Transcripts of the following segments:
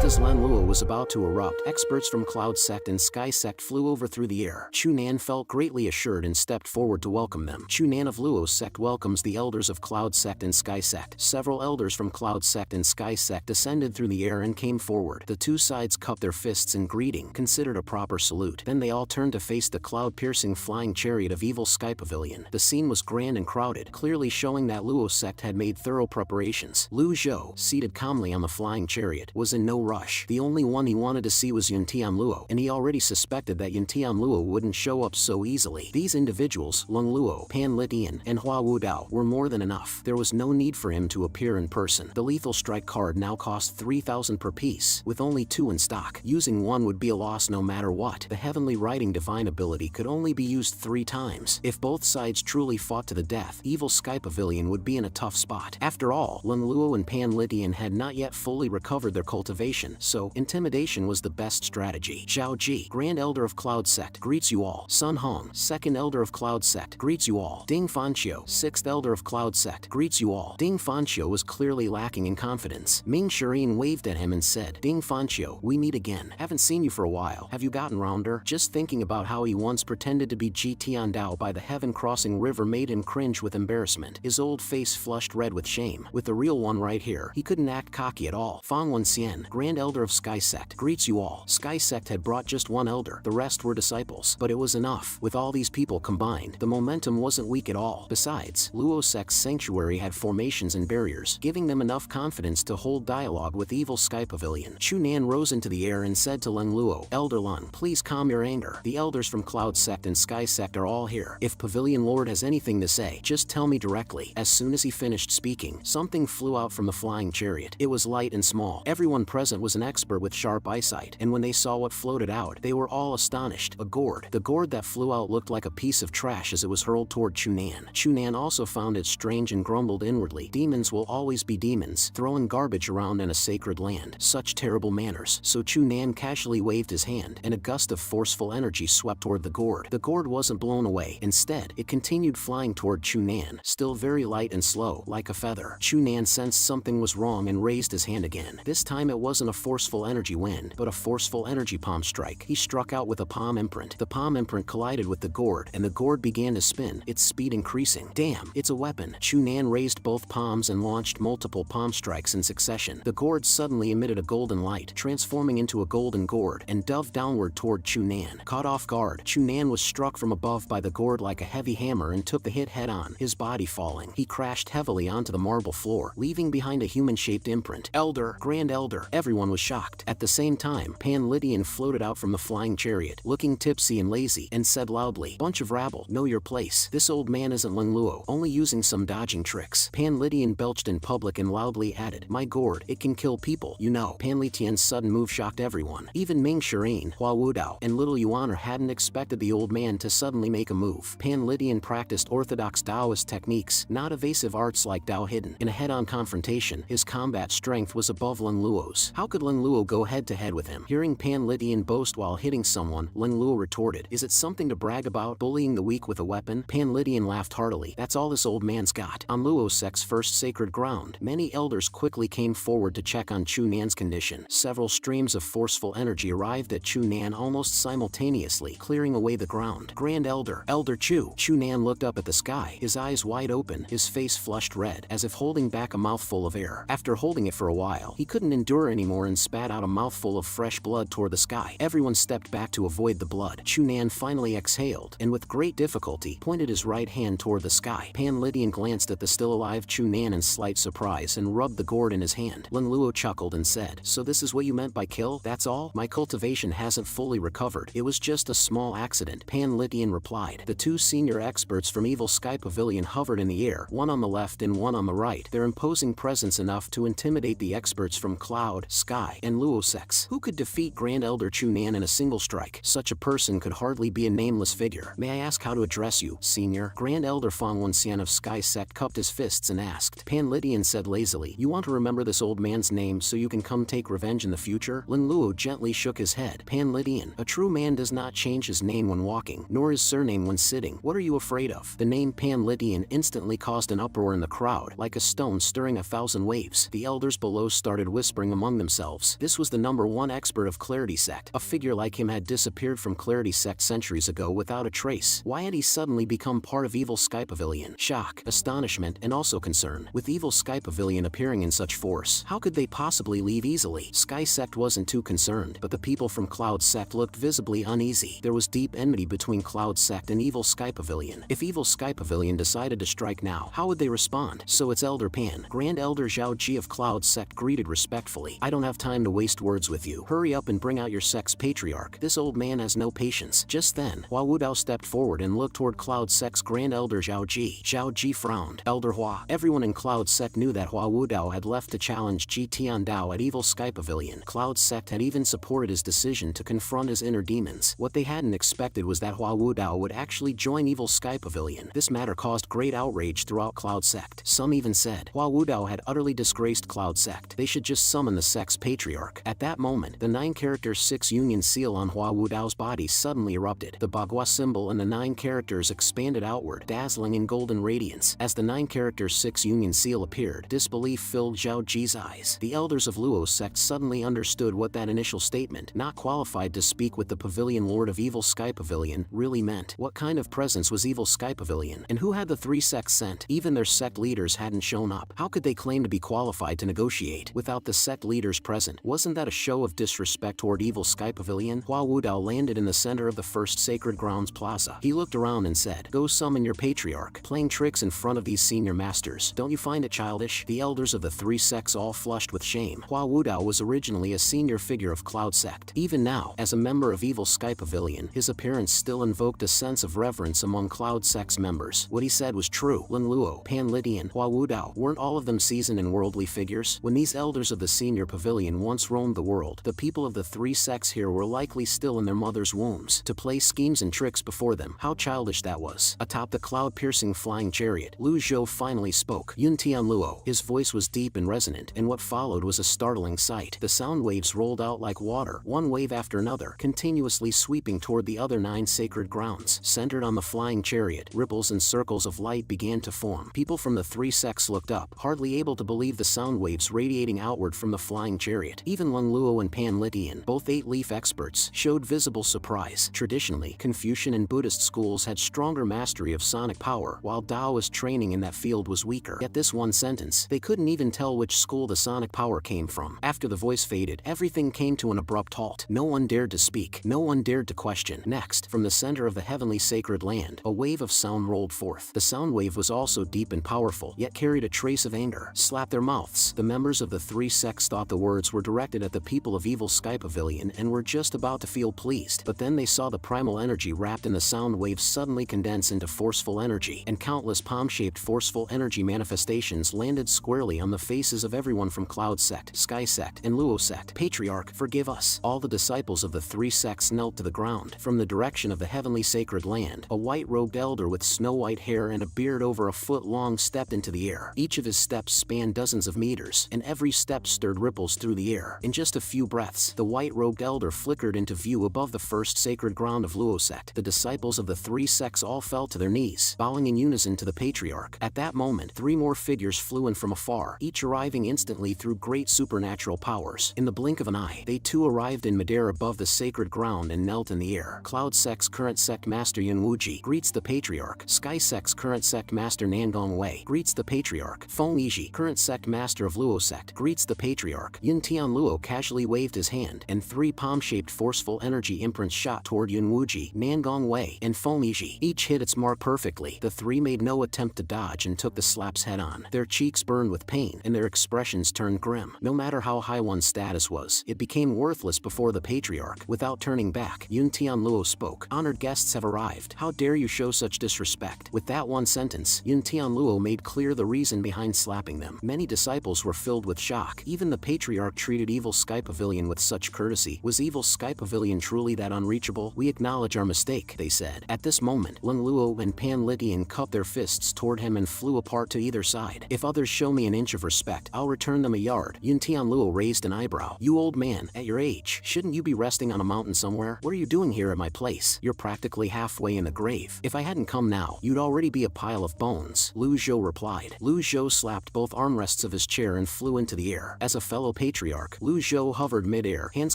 as Lan Luo was about to erupt, experts from Cloud Sect and Sky Sect flew over through the air. Chunan felt greatly assured and stepped forward to welcome them. Chunan of Luo's sect welcomes the elders of Cloud Sect and Sky Sect. Several elders from Cloud Sect and Sky Sect descended through the air and came forward. The two sides cupped their fists in greeting, considered a proper salute. Then they all turned to face the cloud-piercing flying chariot of Evil Sky Pavilion. The scene was grand and crowded, clearly showing that Luo's sect had made thorough preparations. Lu Zhou, seated calmly on the flying chariot, was in no rush. The only one he wanted to see was Yuntian Luo, and he already suspected that Yuntian Luo wouldn't show up so easily. These individuals, Lung Luo, Pan Litian, and Hua Wudao, were more than enough. There was no need for him to appear in person. The lethal strike card now cost 3,000 per piece, with only 2 in stock. Using one would be a loss no matter what. The heavenly riding divine ability could only be used 3 times. If both sides truly fought to the death, Evil Sky Pavilion would be in a tough spot. After all, Lung Luo and Pan Litian had not yet fully recovered their cultivation, so intimidation was the best strategy. Zhao Ji, Grand Elder of Cloud Sect, greets you all. Sun Hong, Second Elder of Cloud Sect, greets you all. Ding Fanqiu, Sixth Elder of Cloud Sect, greets you all. Ding Fanqiu was clearly lacking in confidence. Ming Shirin waved at him and said, Ding Fanqiu, we meet again. Haven't seen you for a while. Have you gotten rounder? Just thinking about how he once pretended to be Ji Tiandao by the heaven-crossing river made him cringe with embarrassment. His old face flushed red with shame. With the real one right here, he couldn't act cocky at all. Fang Wenxian, Grand Elder of Sky Sect, greets you all. Sky Sect had brought just one elder, the rest were disciples, but it was enough. With all these people combined, the momentum wasn't weak at all. Besides, Luo Sect's sanctuary had formations and barriers, giving them enough confidence to hold dialogue with Evil Sky Pavilion. Chunan rose into the air and said to Lung Luo, Elder Lun, please calm your anger. The elders from Cloud Sect and Sky Sect are all here. If Pavilion Lord has anything to say, just tell me directly. As soon as he finished speaking, something flew out from the flying chariot. It was light and small. Everyone present was an expert with sharp eyesight, and when they saw what floated out, they were all astonished. A gourd. The gourd that flew out looked like a piece of trash as it was hurled toward Chunan. Chunan also found it strange and grumbled inwardly. Demons will always be demons, throwing garbage around in a sacred land. Such terrible manners. So Chunan casually waved his hand, and a gust of forceful energy swept toward the gourd. The gourd wasn't blown away. Instead, it continued flying toward Chunan, still very light and slow, like a feather. Chunan sensed something was wrong and raised his hand again. This time it wasn't a forceful energy wind, but a forceful energy palm strike. He struck out with a palm imprint. The palm imprint collided with the gourd, and the gourd began to spin, its speed increasing. Damn, it's a weapon. Chunan raised both palms and launched multiple palm strikes in succession. The gourd suddenly emitted a golden light, transforming into a golden gourd, and dove downward toward Chunan. Caught off guard, Chunan was struck from above by the gourd like a heavy hammer and took the hit head-on, his body falling. He crashed heavily onto the marble floor, leaving behind a human-shaped imprint. Elder, Grand Elder. Everyone was shocked. At the same time, Pan Lydian floated out from the flying chariot, looking tipsy and lazy, and said loudly, Bunch of rabble, know your place. This old man isn't Lung Luo, only using some dodging tricks. Pan Lydian belched in public and loudly added, My gourd, it can kill people, you know. Pan Lydian's sudden move shocked everyone. Even Ming Shirin, Hua Wudao, and Little Yuaner hadn't expected the old man to suddenly make a move. Pan Lydian practiced orthodox Taoist techniques, not evasive arts like Dao Hidden. In a head-on confrontation, his combat strength was above Lung Luo's. How could Lung Luo go head-to-head with him? Hearing Pan Lydian boast while hitting someone, Lung Luo retorted, Is it something to brag about, bullying the weak with a weapon? Pan Lydian laughed heartily. That's all this old man's got. On Luo Sect's first sacred ground, many elders quickly came forward to check on Chunan's condition. Several streams of forceful energy arrived at Chunan almost simultaneously, clearing away the ground. Grand Elder, Elder Chu. Chunan looked up at the sky, his eyes wide open, his face flushed red, as if holding back a mouthful of air. After holding it for a while, he couldn't endure anymore and spat out a mouthful of fresh blood toward the sky. Everyone stepped back to avoid the blood. Chunan finally exhaled, and with great difficulty, pointed his right hand toward the sky. Pan Lydian glanced at the still-alive Chunan in slight surprise and rubbed the gourd in his hand. Lung Luo chuckled and said, So this is what you meant by kill? That's all? My cultivation hasn't fully recovered. It was just a small accident. Pan Lydian replied. The two senior experts from Evil Sky Pavilion hovered in the air, one on the left and one on the right, their imposing presence enough to intimidate the experts from Cloud, Sky, and Luo Sects. Who could defeat Grand Elder Chunan in a single strike? Such a person could hardly be a nameless figure. May I ask how to address you, senior? Grand Elder Fang Wenxian of Sky Sect cupped his fists and asked. Pan Lydian said lazily, You want to remember this old man's name so you can come take revenge in the future? Lung Luo gently shook his head. Pan Lydian, a true man does not change his name when walking, nor his surname when sitting. What are you afraid of? The name Pan Lydian instantly caused an uproar in the crowd, like a stone stirring 1,000 waves. The elders below started whispering among themselves. themselves. This was the #1 expert of Clarity Sect. A figure like him had disappeared from Clarity Sect centuries ago without a trace. Why had he suddenly become part of Evil Sky Pavilion? Shock, astonishment, and also concern. With Evil Sky Pavilion appearing in such force, how could they possibly leave easily? Sky Sect wasn't too concerned, but the people from Cloud Sect looked visibly uneasy. There was deep enmity between Cloud Sect and Evil Sky Pavilion. If Evil Sky Pavilion decided to strike now, how would they respond? So it's Elder Pan, Grand Elder Zhao Ji of Cloud Sect, greeted respectfully. I don't have time to waste words with you. Hurry up and bring out your sect's patriarch. This old man has no patience. Just then, Hua Wudao stepped forward and looked toward Cloud Sect's Grand Elder Zhao Ji. Zhao Ji frowned. Elder Hua. Everyone in Cloud Sect knew that Hua Wudao had left to challenge Ji Tiandao at Evil Sky Pavilion. Cloud Sect had even supported his decision to confront his inner demons. What they hadn't expected was that Hua Wudao would actually join Evil Sky Pavilion. This matter caused great outrage throughout Cloud Sect. Some even said Hua Wudao had utterly disgraced Cloud Sect. They should just summon the sect's patriarch. At that moment, the 9-character 6 union seal on Hua Wudao's body suddenly erupted. The Bagua symbol and the 9 characters expanded outward, dazzling in golden radiance. As the 9-character 6 union seal appeared, disbelief filled Zhao Ji's eyes. The elders of Luo Sect suddenly understood what that initial statement, "not qualified to speak with the Pavilion Lord of Evil Sky Pavilion," really meant. What kind of presence was Evil Sky Pavilion? And who had the 3 sects sent? Even their sect leaders hadn't shown up. How could they claim to be qualified to negotiate without the sect leaders present? Wasn't that a show of disrespect toward Evil Sky Pavilion? Hua Wudao landed in the center of the first Sacred Grounds Plaza. He looked around and said, "Go summon your patriarch. Playing tricks in front of these senior masters. Don't you find it childish?" The elders of the 3 sects all flushed with shame. Hua Wudao was originally a senior figure of Cloud Sect. Even now, as a member of Evil Sky Pavilion, his appearance still invoked a sense of reverence among Cloud Sect's members. What he said was true. Lin Luo, Pan Lidian, Hua Wudao, weren't all of them seasoned and worldly figures? When these elders of the senior pavilion once roamed the world, the people of the 3 sects here were likely still in their mother's wombs. To play schemes and tricks before them, how childish that was. Atop the cloud-piercing flying chariot, Lu Zhou finally spoke. Yun Tian Luo. His voice was deep and resonant, and what followed was a startling sight. The sound waves rolled out like water, one wave after another, continuously sweeping toward the other 9 sacred grounds. Centered on the flying chariot, ripples and circles of light began to form. People from the 3 sects looked up, hardly able to believe the sound waves radiating outward from the flying chariot. Even Lung Luo and Pan Lidian, both 8-leaf experts, showed visible surprise. Traditionally, Confucian and Buddhist schools had stronger mastery of sonic power, while Taoist training in that field was weaker. Yet this one sentence, they couldn't even tell which school the sonic power came from. After the voice faded, everything came to an abrupt halt. No one dared to speak. No one dared to question. Next, from the center of the heavenly sacred land, a wave of sound rolled forth. The sound wave was also deep and powerful, yet carried a trace of anger. Slap their mouths. The members of the 3 sects thought the words were directed at the people of Evil Sky Pavilion and were just about to feel pleased. But then they saw the primal energy wrapped in the sound waves suddenly condense into forceful energy, and countless palm-shaped forceful energy manifestations landed squarely on the faces of everyone from Cloud Sect, Sky Sect, and Luo Sect. "Patriarch, forgive us." All the disciples of the 3 sects knelt to the ground. From the direction of the heavenly sacred land, a white-robed elder with snow-white hair and a beard over a foot long stepped into the air. Each of his steps spanned dozens of meters, and every step stirred ripples through the air. In just a few breaths, the white-robed elder flickered into view above the first sacred ground of Luo Sect. The disciples of the 3 sects all fell to their knees, bowing in unison to the patriarch. At that moment, 3 more figures flew in from afar, each arriving instantly through great supernatural powers. In the blink of an eye, they too arrived in midair above the sacred ground and knelt in the air. Cloud Sect's current sect master Yun Wuji greets the patriarch. Sky Sect's current sect master Nangong Wei greets the patriarch. Feng Yiji, current sect master of Luo Sect, greets the patriarch. Yun Tian Luo casually waved his hand, and 3 palm-shaped forceful energy imprints shot toward Yun Wuji, Nangong Wei, and Feng Yiji. Each hit its mark perfectly. The 3 made no attempt to dodge and took the slaps head-on. Their cheeks burned with pain, and their expressions turned grim. No matter how high one's status was, it became worthless before the patriarch. Without turning back, Yun Tian Luo spoke. "Honored guests have arrived. How dare you show such disrespect?" With that one sentence, Yun Tian Luo made clear the reason behind slapping them. Many disciples were filled with shock. Even the patriarch treated Evil Sky Pavilion with such courtesy. Was Evil Sky Pavilion truly that unreachable? "We acknowledge our mistake," they said. At this moment, Lung Luo and Pan Lidian cupped their fists toward him and flew apart to either side. "If others show me an inch of respect, I'll return them a yard." Yun Tian Luo raised an eyebrow. "You old man, at your age, shouldn't you be resting on a mountain somewhere? What are you doing here at my place? You're practically halfway in the grave. If I hadn't come now, you'd already be a pile of bones." Lu Zhou replied. Lu Zhou slapped both armrests of his chair and flew into the air. "As a fellow patriarch. Lu Zhou hovered mid-air, hands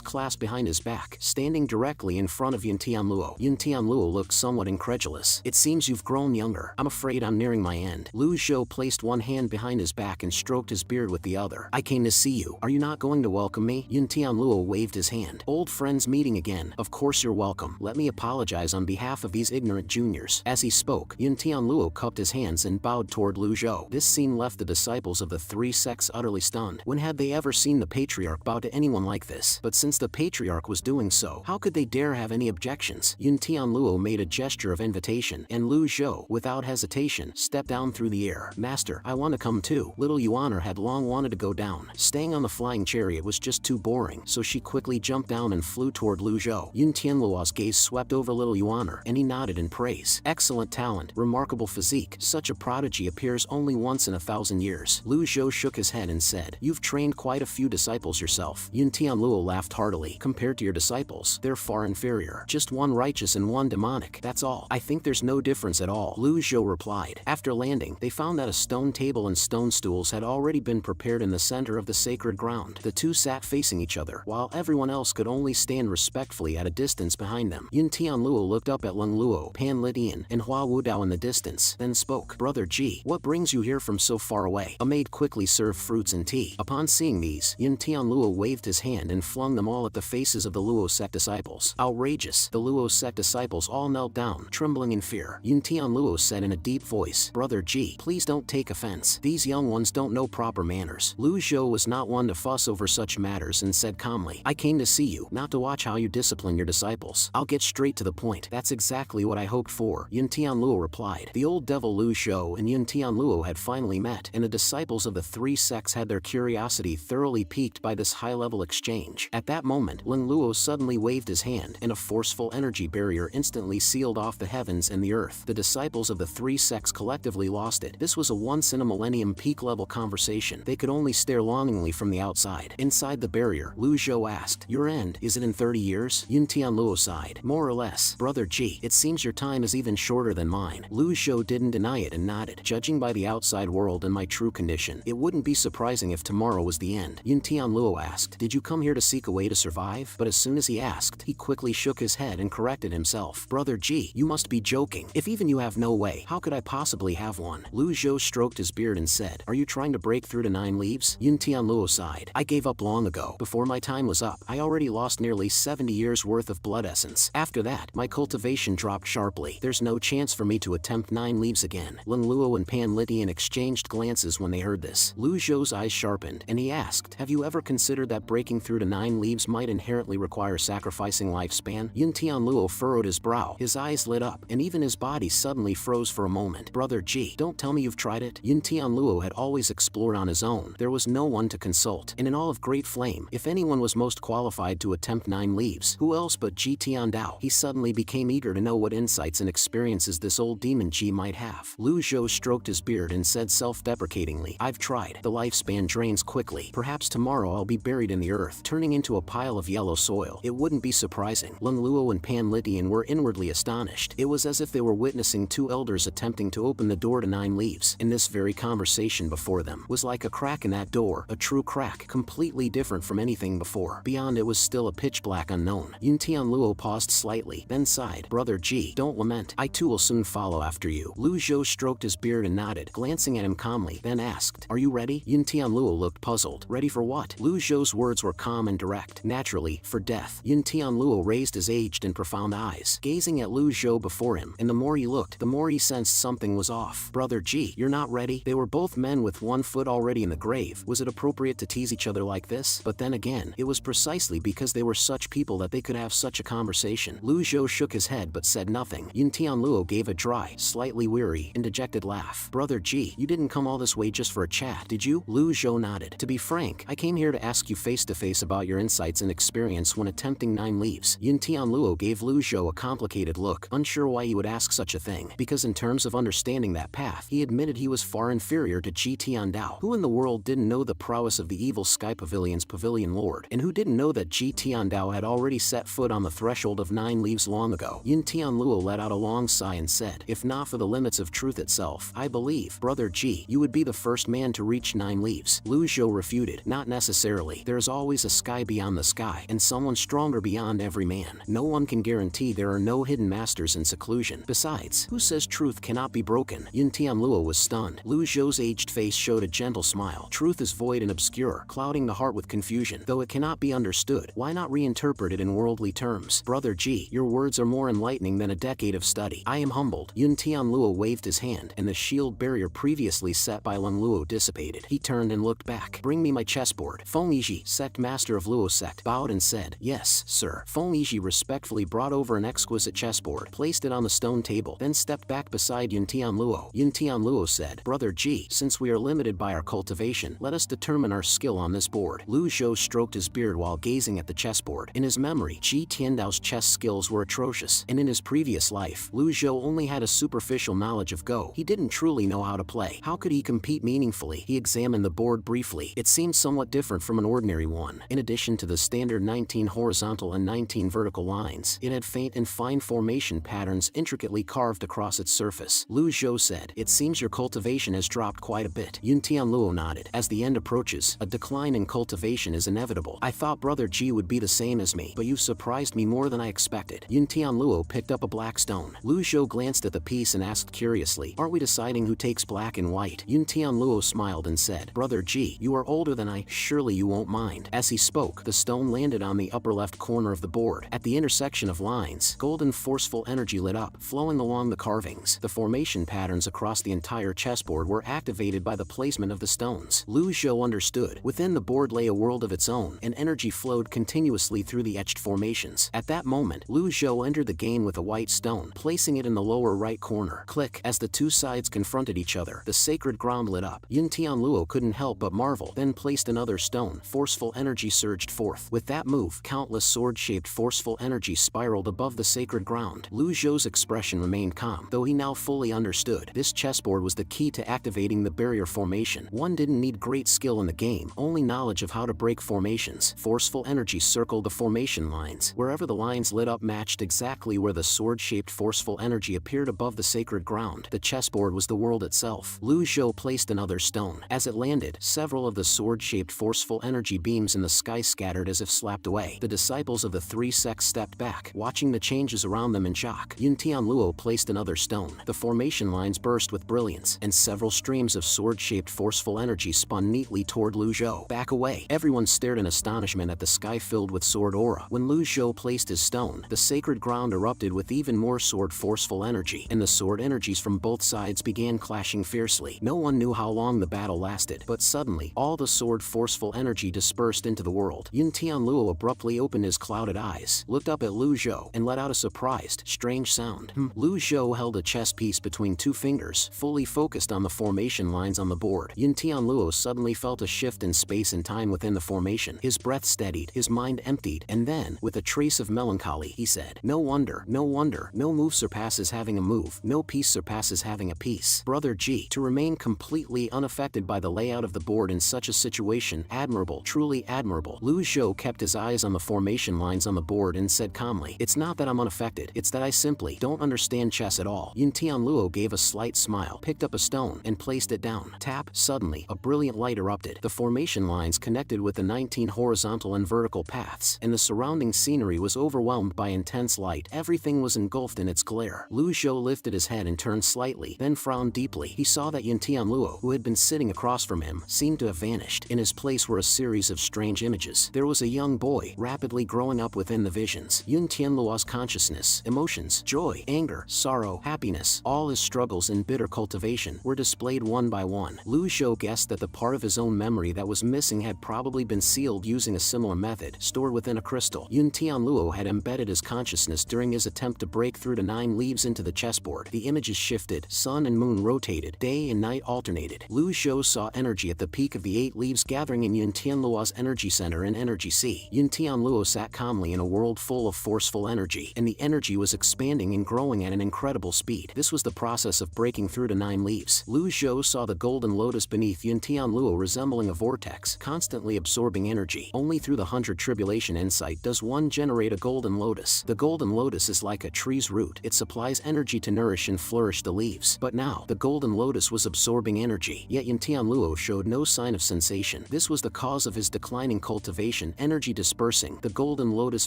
clasped behind his back, standing directly in front of Yin Tianluo. Yin Tianluo looked somewhat incredulous. It seems you've grown younger. I'm afraid I'm nearing my end. Lu Zhou placed one hand behind his back and stroked his beard with the other. I came to see you. Are you not going to welcome me? Yin Tianluo waved his hand. Old friends meeting again. Of course you're welcome. Let me apologize on behalf of these ignorant juniors. As he spoke, Yin Tianluo cupped his hands and bowed toward Lu Zhou. This scene left the disciples of the three sects utterly stunned. When had they ever seen the patriarch bow to anyone like this? But since the patriarch was doing so, how could they dare have any objections? Yin Tianluo made a gesture of invitation, and Lu Zhou, without hesitation, stepped down through the air. Master, I want to come too. Little Yuaner had long wanted to go down. Staying on the flying chariot was just too boring, so she quickly jumped down and flew toward Lu Zhou. Yin Tianluo's gaze swept over little Yuaner, and he nodded in praise. Excellent talent, remarkable physique. Such a prodigy appears only once in 1,000 years. Lu Zhou shook his head and said, You've trained quite a few disciples yourself. Yin Tianluo laughed heartily. Compared to your disciples, they're far inferior. Just one righteous and one demonic, that's all. I think there's no difference at all, Lu Zhou replied. After landing, they found that a stone table and stone stools had already been prepared in the center of the sacred ground. The two sat facing each other, while everyone else could only stand respectfully at a distance behind them. Yin Tianluo looked up at Leng Luo, Pan Litian, and Hua Wudao in the distance, then spoke. Brother Ji, what brings you here from so far away? A maid quickly served fruits and tea. Upon seeing these, Yin Tianluo waved his hand and flung them all at the faces of the Luo sect disciples. Outrageous! The Luo sect disciples all knelt down, trembling in fear. Yin Tianluo said in a deep voice, Brother Ji, please don't take offense. These young ones don't know proper manners. Lu Zhou was not one to fuss over such matters and said calmly, I came to see you, not to watch how you discipline your disciples. I'll get straight to the point. That's exactly what I hoped for, Yin Tianluo replied. The old devil Lu Zhou and Yin Tianluo had finally met, and the disciples of the three sects had their curiosity thoroughly piqued by this high-level exchange. At that moment, Leng Luo suddenly waved his hand, and a forceful energy barrier instantly sealed off the heavens and the earth. The disciples of the three sects collectively lost it. This was a once-in-a-millennium peak-level conversation. They could only stare longingly from the outside. Inside the barrier, Lu Zhou asked, Your end, is it in 30 years? Yin Tianluo sighed. More or less. Brother Ji, it seems your time is even shorter than mine. Lu Zhou didn't deny it and nodded. Judging by the outside world and my true condition, it wouldn't be surprising if tomorrow was the end. Yin Tianluo asked, Did you come here to seek a way to survive? But as soon as he asked, he quickly shook his head and corrected himself. Brother Ji, you must be joking. If even you have no way, how could I possibly have one? Lu Zhou stroked his beard and said, Are you trying to break through to 9 leaves? Yin Tianluo sighed. I gave up long ago. Before my time was up, I already lost nearly 70 years worth of blood essence. After that, my cultivation dropped sharply. There's no chance for me to attempt 9 leaves again. Leng Luo and Pan Litian exchanged glances when they heard this. Lu Zhou's eyes sharpened, and he asked, Have you ever considered that breaking through to 9 leaves might inherently require sacrificing lifespan? Yin Tianluo furrowed his brow, his eyes lit up, and even his body suddenly froze for a moment. Brother Ji, don't tell me you've tried it. Yin Tianluo had always explored on his own. There was no one to consult, and in all of Great Flame, if anyone was most qualified to attempt 9 leaves, who else but Ji Tiandao? He suddenly became eager to know what insights and experiences this old demon Ji might have. Lu Zhou stroked his beard and said self-deprecatingly, I've tried. The lifespan drains quickly. Perhaps tomorrow I'll be buried in the earth, turning into a pile of yellow soil. It wouldn't be surprising. Leng Luo and Pan Litian were inwardly astonished. It was as if they were witnessing 2 elders attempting to open the door to 9 leaves, and this very conversation before them was like a crack in that door, a true crack, completely different from anything before. Beyond it was still a pitch-black unknown. Yin Tianluo paused slightly, then sighed. Brother Ji, don't lament. I too will soon follow after you. Lu Zhou stroked his beard and nodded, glancing at him calmly, then asked, Are you ready? Yin Tianluo looked puzzled. Ready for what? Lu Zhou's words were calm and direct. Naturally, for death. Yin Tianluo raised his aged and profound eyes, gazing at Lu Zhou before him, and the more he looked, the more he sensed something was off. Brother Ji, you're not ready? They were both men with one foot already in the grave. Was it appropriate to tease each other like this? But then again, it was precisely because they were such people that they could have such a conversation. Lu Zhou shook his head but said nothing. Yin Tianluo gave a dry, slightly weary, and dejected laugh. Brother Ji, you didn't come all this way just for a chat, did you? Lu Zhou nodded. To be frank, I came here to ask you face to face about your insights and experience when attempting 9 leaves. Yin Tianluo gave Lu Zhou a complicated look, unsure why he would ask such a thing, because in terms of understanding that path, he admitted he was far inferior to Ji Tiandao. Who in the world didn't know the prowess of the evil Sky Pavilion's Pavilion Lord, and who didn't know that Ji Tiandao had already set foot on the threshold of 9 leaves long ago? Yin Tianluo let out a long sigh and said, If not for the limits of truth itself, I believe, Brother Ji, you would be the first man to reach 9 leaves. Lu Zhou refuted, Not not necessarily. There is always a sky beyond the sky, and someone stronger beyond every man. No one can guarantee there are no hidden masters in seclusion. Besides, who says truth cannot be broken? Yun Tianluo was stunned. Lu Zhou's aged face showed a gentle smile. Truth is void and obscure, clouding the heart with confusion. Though it cannot be understood, why not reinterpret it in worldly terms? Brother Ji, your words are more enlightening than a decade of study. I am humbled. Yun Tianluo waved his hand, and the shield barrier previously set by Lung Luo dissipated. He turned and looked back. Bring me my chessboard. Feng Yiji, sect master of Luo sect, bowed and said, yes, sir. Feng Yiji respectfully brought over an exquisite chessboard, placed it on the stone table, then stepped back beside Yun Tianluo. Yun Tianluo said, Brother Ji, since we are limited by our cultivation, let us determine our skill on this board. Lu Zhou stroked his beard while gazing at the chessboard. In his memory, Ji Tiandao's chess skills were atrocious, and in his previous life, Lu Zhou only had a superficial knowledge of Go. He didn't truly know how to play. How could he compete meaningfully? He examined the board briefly. It seemed somewhat different from an ordinary one. In addition to the standard 19 horizontal and 19 vertical lines, it had faint and fine formation patterns intricately carved across its surface. Lu Zhou said, it seems your cultivation has dropped quite a bit. Yun Tianluo nodded. As the end approaches, a decline in cultivation is inevitable. I thought Brother Ji would be the same as me, but you surprised me more than I expected. Yun Tianluo picked up a black stone. Lu Zhou glanced at the piece and asked curiously, aren't we deciding who takes black and white? Yun Tianluo smiled and said, Brother Ji, you are older than I, surely you won't mind. As he spoke, the stone landed on the upper left corner of the board. At the intersection of lines, golden forceful energy lit up, flowing along the carvings. The formation patterns across the entire chessboard were activated by the placement of the stones. Lu Zhou understood. Within the board lay a world of its own, and energy flowed continuously through the etched formations. At that moment, Lu Zhou entered the game with a white stone, placing it in the lower right corner. Click. As the two sides confronted each other, the sacred ground lit up. Yun Tianluo couldn't help but marvel, then placed another stone. Forceful energy surged forth. With that move, countless sword-shaped forceful energy spiraled above the sacred ground. Lu Zhou's expression remained calm, though he now fully understood. This chessboard was the key to activating the barrier formation. One didn't need great skill in the game, only knowledge of how to break formations. Forceful energy circled the formation lines. Wherever the lines lit up matched exactly where the sword-shaped forceful energy appeared above the sacred ground. The chessboard was the world itself. Lu Zhou placed another stone. As it landed, several of the sword-shaped forceful energy beams in the sky scattered as if slapped away. The disciples of the three sects stepped back, watching the changes around them in shock. Yun Tianluo placed another stone. The formation lines burst with brilliance, and several streams of sword-shaped forceful energy spun neatly toward Lu Zhou. Back away. Everyone stared in astonishment at the sky filled with sword aura. When Lu Zhou placed his stone, the sacred ground erupted with even more sword forceful energy, and the sword energies from both sides began clashing fiercely. No one knew how long the battle lasted, but suddenly, all the sword forceful energy dispersed into the world. Yun Tianluo abruptly opened his clouded eyes, looked up at Lu Zhou, and let out a surprised, strange sound. Lu Zhou held a chess piece between two fingers, fully focused on the formation lines on the board. Yun Tianluo suddenly felt a shift in space and time within the formation. His breath steadied, his mind emptied, and then, with a trace of melancholy, he said, no wonder, no move surpasses having a move, no piece surpasses having a piece. Brother Ji, to remain completely unaffected by the layout of the board in such a situation, admirable, truly admirable. Lu Zhou kept his eyes on the formation lines on the board and said calmly, it's not that I'm unaffected, it's that I simply don't understand chess at all. Yun Tianluo gave a slight smile, picked up a stone, and placed it down. Tap. Suddenly, a brilliant light erupted. The formation lines connected with the 19 horizontal and vertical paths, and the surrounding scenery was overwhelmed by intense light. Everything was engulfed in its glare. Lu Zhou lifted his head and turned slightly, then frowned deeply. He saw that Yun Tianluo, who had been sitting across from him, seemed to have vanished. In his place were a series of strange images. There was a young boy, rapidly growing up within the visions. Yun Tianluo's consciousness, emotions, joy, anger, sorrow, happiness, all his struggles in bitter cultivation, were displayed one by one. Lu Zhou guessed that the part of his own memory that was missing had probably been sealed using a similar method, stored within a crystal. Yun Tianluo had embedded his consciousness during his attempt to break through the 9 leaves into the chessboard. The images shifted, sun and moon rotated, day and night alternated. Lu Zhou saw energy at the peak of the 8 leaves gathering in Yun Tianluo's energy center and energy sea. Yun Tianluo sat calmly in a world full of forceful energy, and the energy was expanding and growing at an incredible speed. This was the process of breaking through the 9 leaves. Lu Zhou saw the golden lotus beneath Yun Tianluo resembling a vortex, constantly absorbing energy. Only through the 100 tribulation insight does one generate a golden lotus. The golden lotus is like a tree's root. It supplies energy to nourish and flourish the leaves. But now, the golden lotus was absorbing energy, yet Yun Tianluo showed no sign of sensation. This was the cause of his declining cultivation, energy dispersing, the golden lotus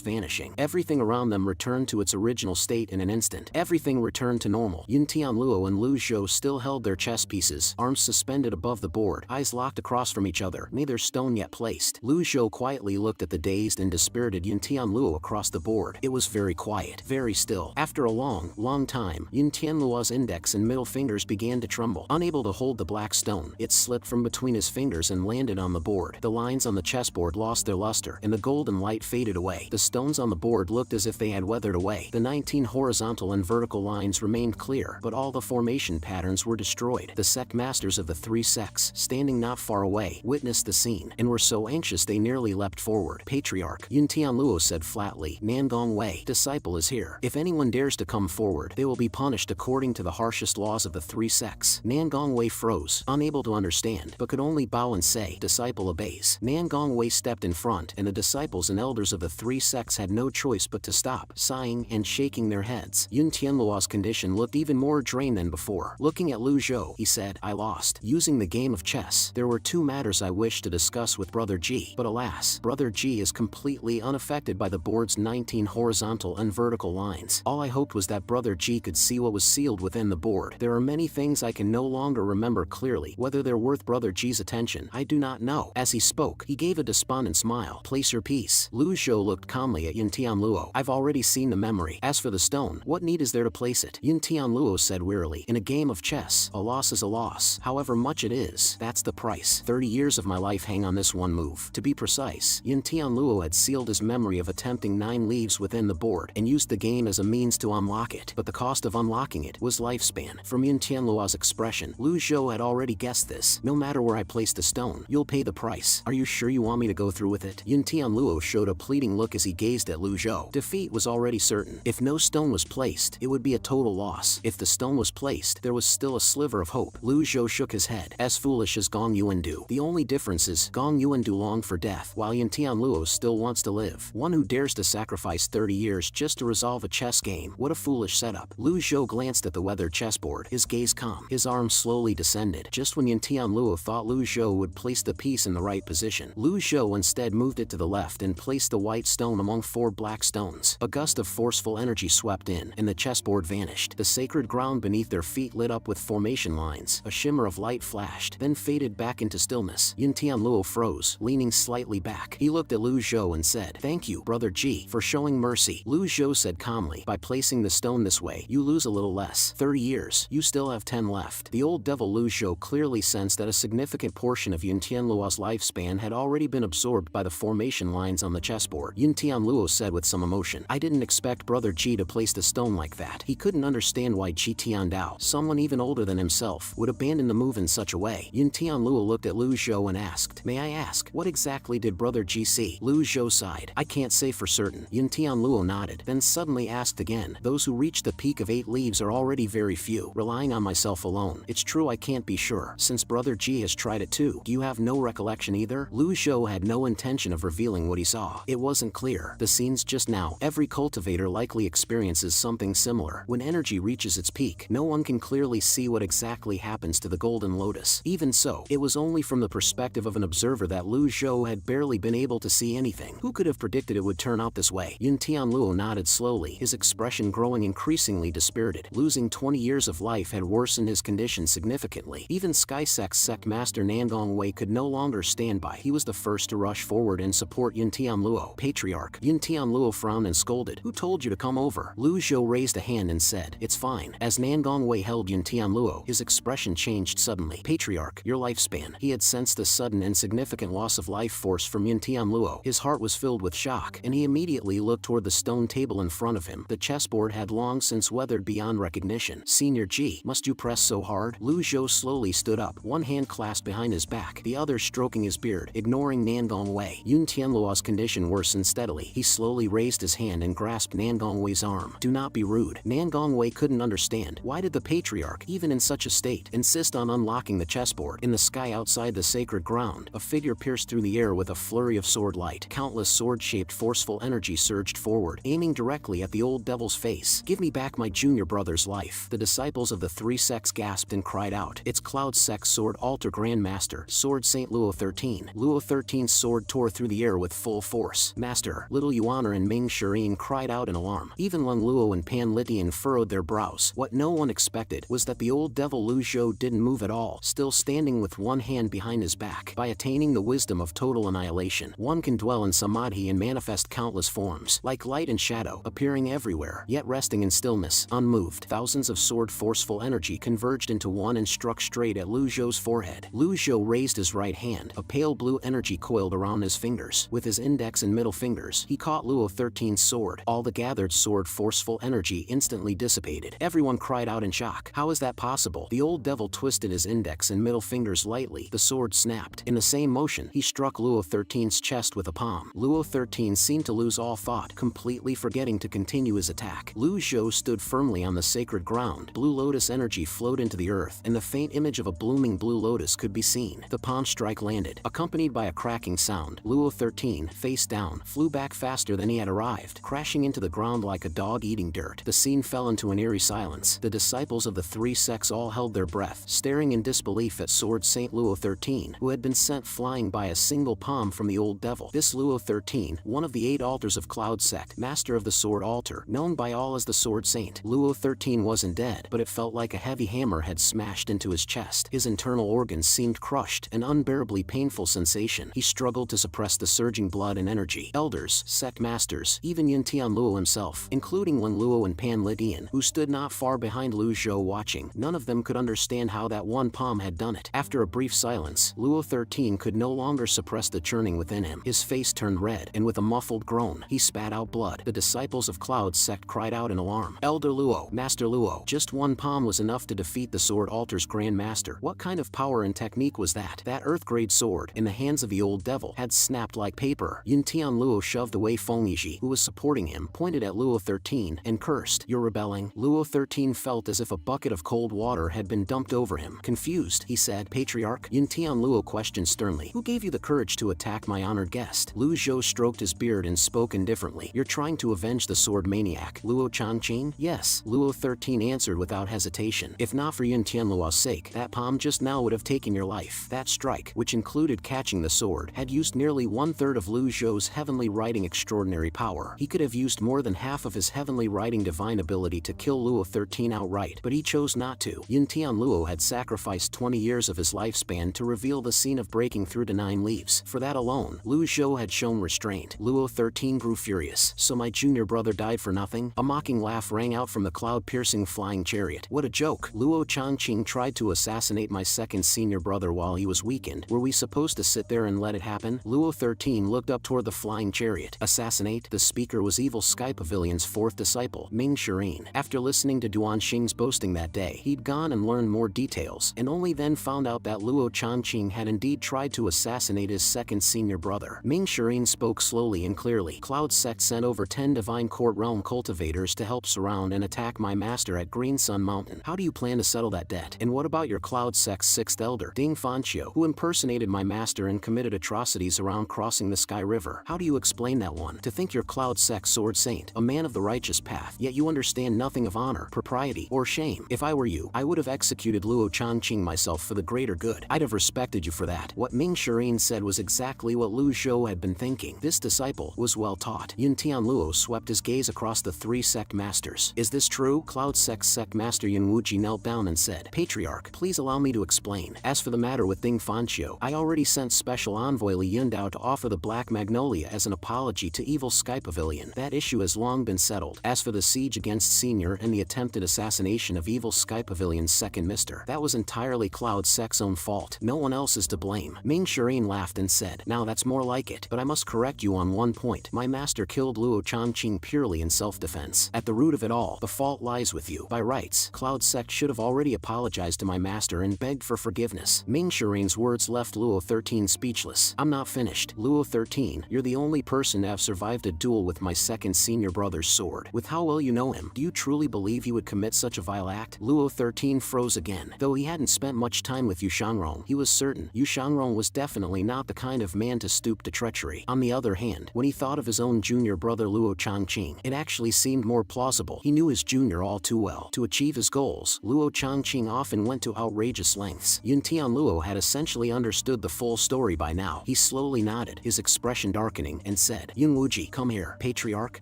vanishing. Everything around them returned to its original state in an instant. Everything returned to normal. Yun Tianluo and Lu Zhou still held their chess pieces, arms suspended above the board, eyes locked across from each other, neither stone yet placed. Lu Zhou quietly looked at the dazed and dispirited Yun Tianluo across the board. It was very quiet, very still. After a long time, Yun Tianluo's index and middle fingers began to tremble. Unable to hold the black stone, it slipped from between his fingers and landed on the board. The lines on the chessboard lost their luster, and the golden light faded away. The stones on the board looked as if they had weathered away. The 19 horizontal and vertical lines remained clear, but all the formation patterns were destroyed. The sect masters of the three sects, standing not far away, witnessed the scene, and were so anxious they nearly leapt forward. Patriarch, Yun Tianluo said flatly, Nangong Wei, disciple is here. If anyone dares to come forward, they will be punished according to the harshest laws of the three sects. Nangong Wei froze, unable to understand, but could only bow and say, disciple obeys. Nangong Wei stepped in front, and the disciples and elders of the three sects had no choice but to stop, sighing and shaking their heads. Yun Tianluo's condition looked even more drained than before. Looking at Lu Zhou, he said, I lost. Using the game of chess, there were two matters I wished to discuss with Brother Ji, but alas, Brother Ji is completely unaffected by the board's 19 horizontal and vertical lines. All I hoped was that Brother Ji could see what was sealed within the board. There are many things I can no longer remember clearly. Whether they're worth Brother Ji's attention, I do not know. As he spoke, he gave a despondent smile. Place your piece. Lu Zhou looked calmly at Yun Tianluo. I've already seen the memory. As for the stone, what need is there to place it? Yun Tianluo said wearily. In a game of chess, a loss is a loss. However much it is, that's the price. 30 years of my life hang on this one move. To be precise, Yun Tianluo had sealed his memory of attempting 9 leaves within the board and used the game as a means to unlock it. But the cost of unlocking it was lifespan. From Yun Tianluo's expression, Lu Zhou had already guessed this. No matter where I place the stone, you'll pay the price. Are you sure you want me to go through with it? Yun Tianluo showed a pleading look as he gazed at Lu Zhou. Defeat was already certain. If no stone was placed, it would be a total loss. If the stone was placed, there was still a sliver of hope. Lu Zhou shook his head. As foolish as Gong Yuandu. The only difference is, Gong Yuandu longed for death, while Yun Tianluo still wants to live. One who dares to sacrifice 30 years just to resolve a chess game. What a foolish setup. Lu Zhou glanced at the weathered chessboard, his gaze calm. His arm slowly descended. Just when Yun Tianluo thought Lu Zhou would place the piece in the right position, Lu Zhou instead moved it to the left and placed the white stone among 4 black stones. A gust of forceful energy swept in, and the chessboard vanished. The sacred ground beneath their feet lit up with formation lines. A shimmer of light flashed, then faded back into stillness. Yun Tianluo froze, leaning slightly back. He looked at Lu Zhou and said, Thank you, Brother Ji, for showing mercy. Lu Zhou said calmly, By placing the stone this way, you lose a little less. 30 years, you still have 10 left. The old devil Lu Zhou clearly sensed that a significant portion of Yun Tianluo's lifespan had already been absorbed by the formation lines on the chessboard. Yun Tianluo said with some emotion, I didn't expect Brother Ji to place the stone like that. He couldn't understand why Ji Tiandao, someone even older than himself, would abandon the move in such a way. Yun Tianluo looked at Lu Zhou and asked, May I ask, what exactly did Brother Ji see? Lu Zhou sighed. I can't say for certain. Yun Tianluo nodded, then suddenly asked again, Those who reach the peak of 8 leaves are already very few. Relying on myself alone, it's true I can't be sure. Since Brother Ji has tried it too, do you have no recollection either? Lu Zhou had no intention of revealing what he saw. It wasn't clear. The scenes just now. Every cultivator likely experiences something similar. When energy reaches its peak, no one can clearly see what exactly happens to the golden lotus. Even so, it was only from the perspective of an observer that Lu Zhou had barely been able to see anything. Who could have predicted it would turn out this way? Yun Tianluo nodded slowly, his expression growing increasingly dispirited. Losing 20 years of life had worsened his condition significantly. Even Sky Sect's sect master Nangong Wei could no longer stand by. He was the first to rush forward and support Yun Tianluo. Patriarch. Yun Tianluo frowned and scolded. Who told you to come over? Lu Zhou raised a hand and said, It's fine. As Nangong Wei held Yun Tianluo, his expression changed suddenly. Patriarch, your lifespan. He had sensed the sudden and significant loss of life force from Yun Tianluo. His heart was filled with shock, and he immediately looked toward the stone table in front of him. The chessboard had long since weathered beyond recognition. Senior Ji, must you press so hard? Lu Zhou slowly stood up, one hand clasped behind his back, the other stroking his beard, ignoring Nangong Wei. Yun Tianluo's condition worsened steadily. He slowly raised his hand and grasped Nangong Wei's arm. Do not be rude. Nangong Wei couldn't understand. Why did the patriarch, even in such a state, insist on unlocking the chessboard? In the sky outside the sacred ground, a figure pierced through the air with a flurry of sword light. Countless sword-shaped forceful energy surged forward, aiming directly at the old devil's face. Give me back my junior brother's life. The disciples of the three sects gasped and cried out. It's Cloud Sect's Sword Altar Grand Master, Sword Saint Saint Luo 13. Luo 13's sword tore through the air with full force. Master, little Yuan and Ming Shirin cried out in alarm. Even Lung Luo and Pan Litian furrowed their brows. What no one expected was that the old devil Lu Zhou didn't move at all, still standing with one hand behind his back. By attaining the wisdom of total annihilation, one can dwell in samadhi and manifest countless forms, like light and shadow, appearing everywhere, yet resting in stillness, unmoved. Thousands of sword forceful energy converged into one and struck straight at Lu Zhou's forehead. Lu Zhou raised his right hand, a pale blue energy coiled around his fingers. With his index and middle fingers, he caught Luo 13's sword. All the gathered sword forceful energy instantly dissipated. Everyone cried out in shock. How is that possible? The old devil twisted his index and middle fingers lightly. The sword snapped. In the same motion, he struck Luo 13's chest with a palm. Luo 13 seemed to lose all thought, completely forgetting to continue his attack. Lu Zhou stood firmly on the sacred ground. Blue lotus energy flowed into the earth, and the faint image of a blooming blue lotus could be seen. The palm strike landed, accompanied by a cracking sound. Luo 13, face down, flew back faster than he had arrived, crashing into the ground like a dog eating dirt. The scene fell into an eerie silence. The disciples of the three sects all held their breath, staring in disbelief at Sword Saint Luo 13, who had been sent flying by a single palm from the old devil. This Luo 13, one of the 8 altars of Cloud Sect, master of the Sword Altar, known by all as the Sword Saint. Luo 13 wasn't dead, but it felt like a heavy hammer had smashed into his chest. His internal organs seemed crushed, an unbearably painful sensation. He struggled to suppress the surging blood and energy. Elders, sect masters, even Yuntian Luo himself, including Lung Luo and Pan Litian, who stood not far behind Lu Zhou watching, none of them could understand how that one palm had done it. After a brief silence, Luo 13 could no longer suppress the churning within him. His face turned red, and with a muffled groan, he spat out blood. The disciples of Cloud Sect cried out in alarm. Elder Luo, Master Luo, just one palm was enough to defeat the Sword Altar's Grand Master. What kind of power and technique was that? That Earth-grade sword, in the hands of the old devil, had snapped like paper. Yuntian Luo shoved away Feng Yiji, who was supporting him, pointed at Luo 13, and cursed. You're rebelling? Luo 13 felt as if a bucket of cold water had been dumped over him. Confused, he said, Patriarch? Yuntian Luo questioned sternly. Who gave you the courage to attack my honored guest? Lu Zhou stroked his beard and spoke indifferently. You're trying to avenge the sword maniac, Luo Changqing? Yes, Luo 13 answered without hesitation. If not for Yuntian Luo's sake, that palm just now would have taken your life. That strike, which included catching the sword, had used nearly 1/3 of Lu Zhou's heavenly writing extraordinary power. He could have used more than half of his heavenly writing divine ability to kill Luo 13 outright, but he chose not to. Yuntian Luo had sacrificed 20 years of his lifespan to reveal the scene of breaking through the 9 leaves. For that alone, Lu Zhou had shown restraint. Luo 13 grew furious. So my junior brother died for nothing? A mocking laugh rang out from the cloud-piercing flying chariot. What a joke. Luo Changqing tried to assassinate my second senior brother while he was weakened. Were we supposed to sit there and let it happen? Luo 13 looked up toward the flying chariot. Assassinate? The speaker was Evil Sky Pavilion's 4th disciple, Ming Shirin. After listening to Duan Xing's boasting that day, he'd gone and learned more details, and only then found out that Luo Changqing had indeed tried to assassinate his second senior brother. Ming Shirin spoke slowly and clearly. Cloud Sect sent over 10 Divine Court Realm cultivators to help surround and attack my master at Green Sun Mountain. How do you plan to settle that debt? And what about your Cloud Sect's 6th elder, Ding Fanqiu, who impersonated my master and committed atrocities around crossing the Sky River? How do you explain that one? To think your Cloud Sect Sword Saint, a man of the righteous path, yet you understand nothing of honor, propriety, or shame. If I were you, I would have executed Luo Changqing myself for the greater good. I'd have respected you for that. What Ming Shirin said was exactly what Lu Zhou had been thinking. This disciple was well taught. Yuntian Luo swept his gaze across the 3 sect masters. Is this true? Cloud Sect's sect master Yun Wuji knelt down and said, Patriarch, please allow me to explain. As for the matter with Ding Fanqiu, I already sent special envoy Li Yundao to offer the Black Magnolia as an apology to Evil Sky Pavilion. That issue has long been settled. As for the siege against Senior and the attempted assassination of Evil Sky Pavilion's second mister, that was entirely Cloud Sect's own fault. No one else is to blame. Ming Shirin laughed and said, now that's more like it. But I must correct you on one point. My master killed Luo Changqing purely in self-defense. At the root of it all, the fault lies with you. By rights, Cloud Sect should have already apologized to my master and begged for forgiveness. Ming Shirin's words left Luo 13 speechless. I'm not finished. Luo 13, you're the only person to have survived a duel with my second senior brother's sword. With how well you know him, do you truly believe he would commit such a vile act? Luo 13 froze again. Though he hadn't spent much time with Yu Shangrong, he was certain Yu Shangrong was definitely not the kind of man to stoop to treachery. On the other hand, when he thought of his own junior brother Luo Changqing, it actually seemed more plausible. He knew his junior all too well. To achieve his goals, Luo Changqing often went to outrageous lengths. Yuntian Luo had essentially understood the full story by now. He slowly nodded, his expression darkening, and said, "Yunwuji, come here, Patriarch."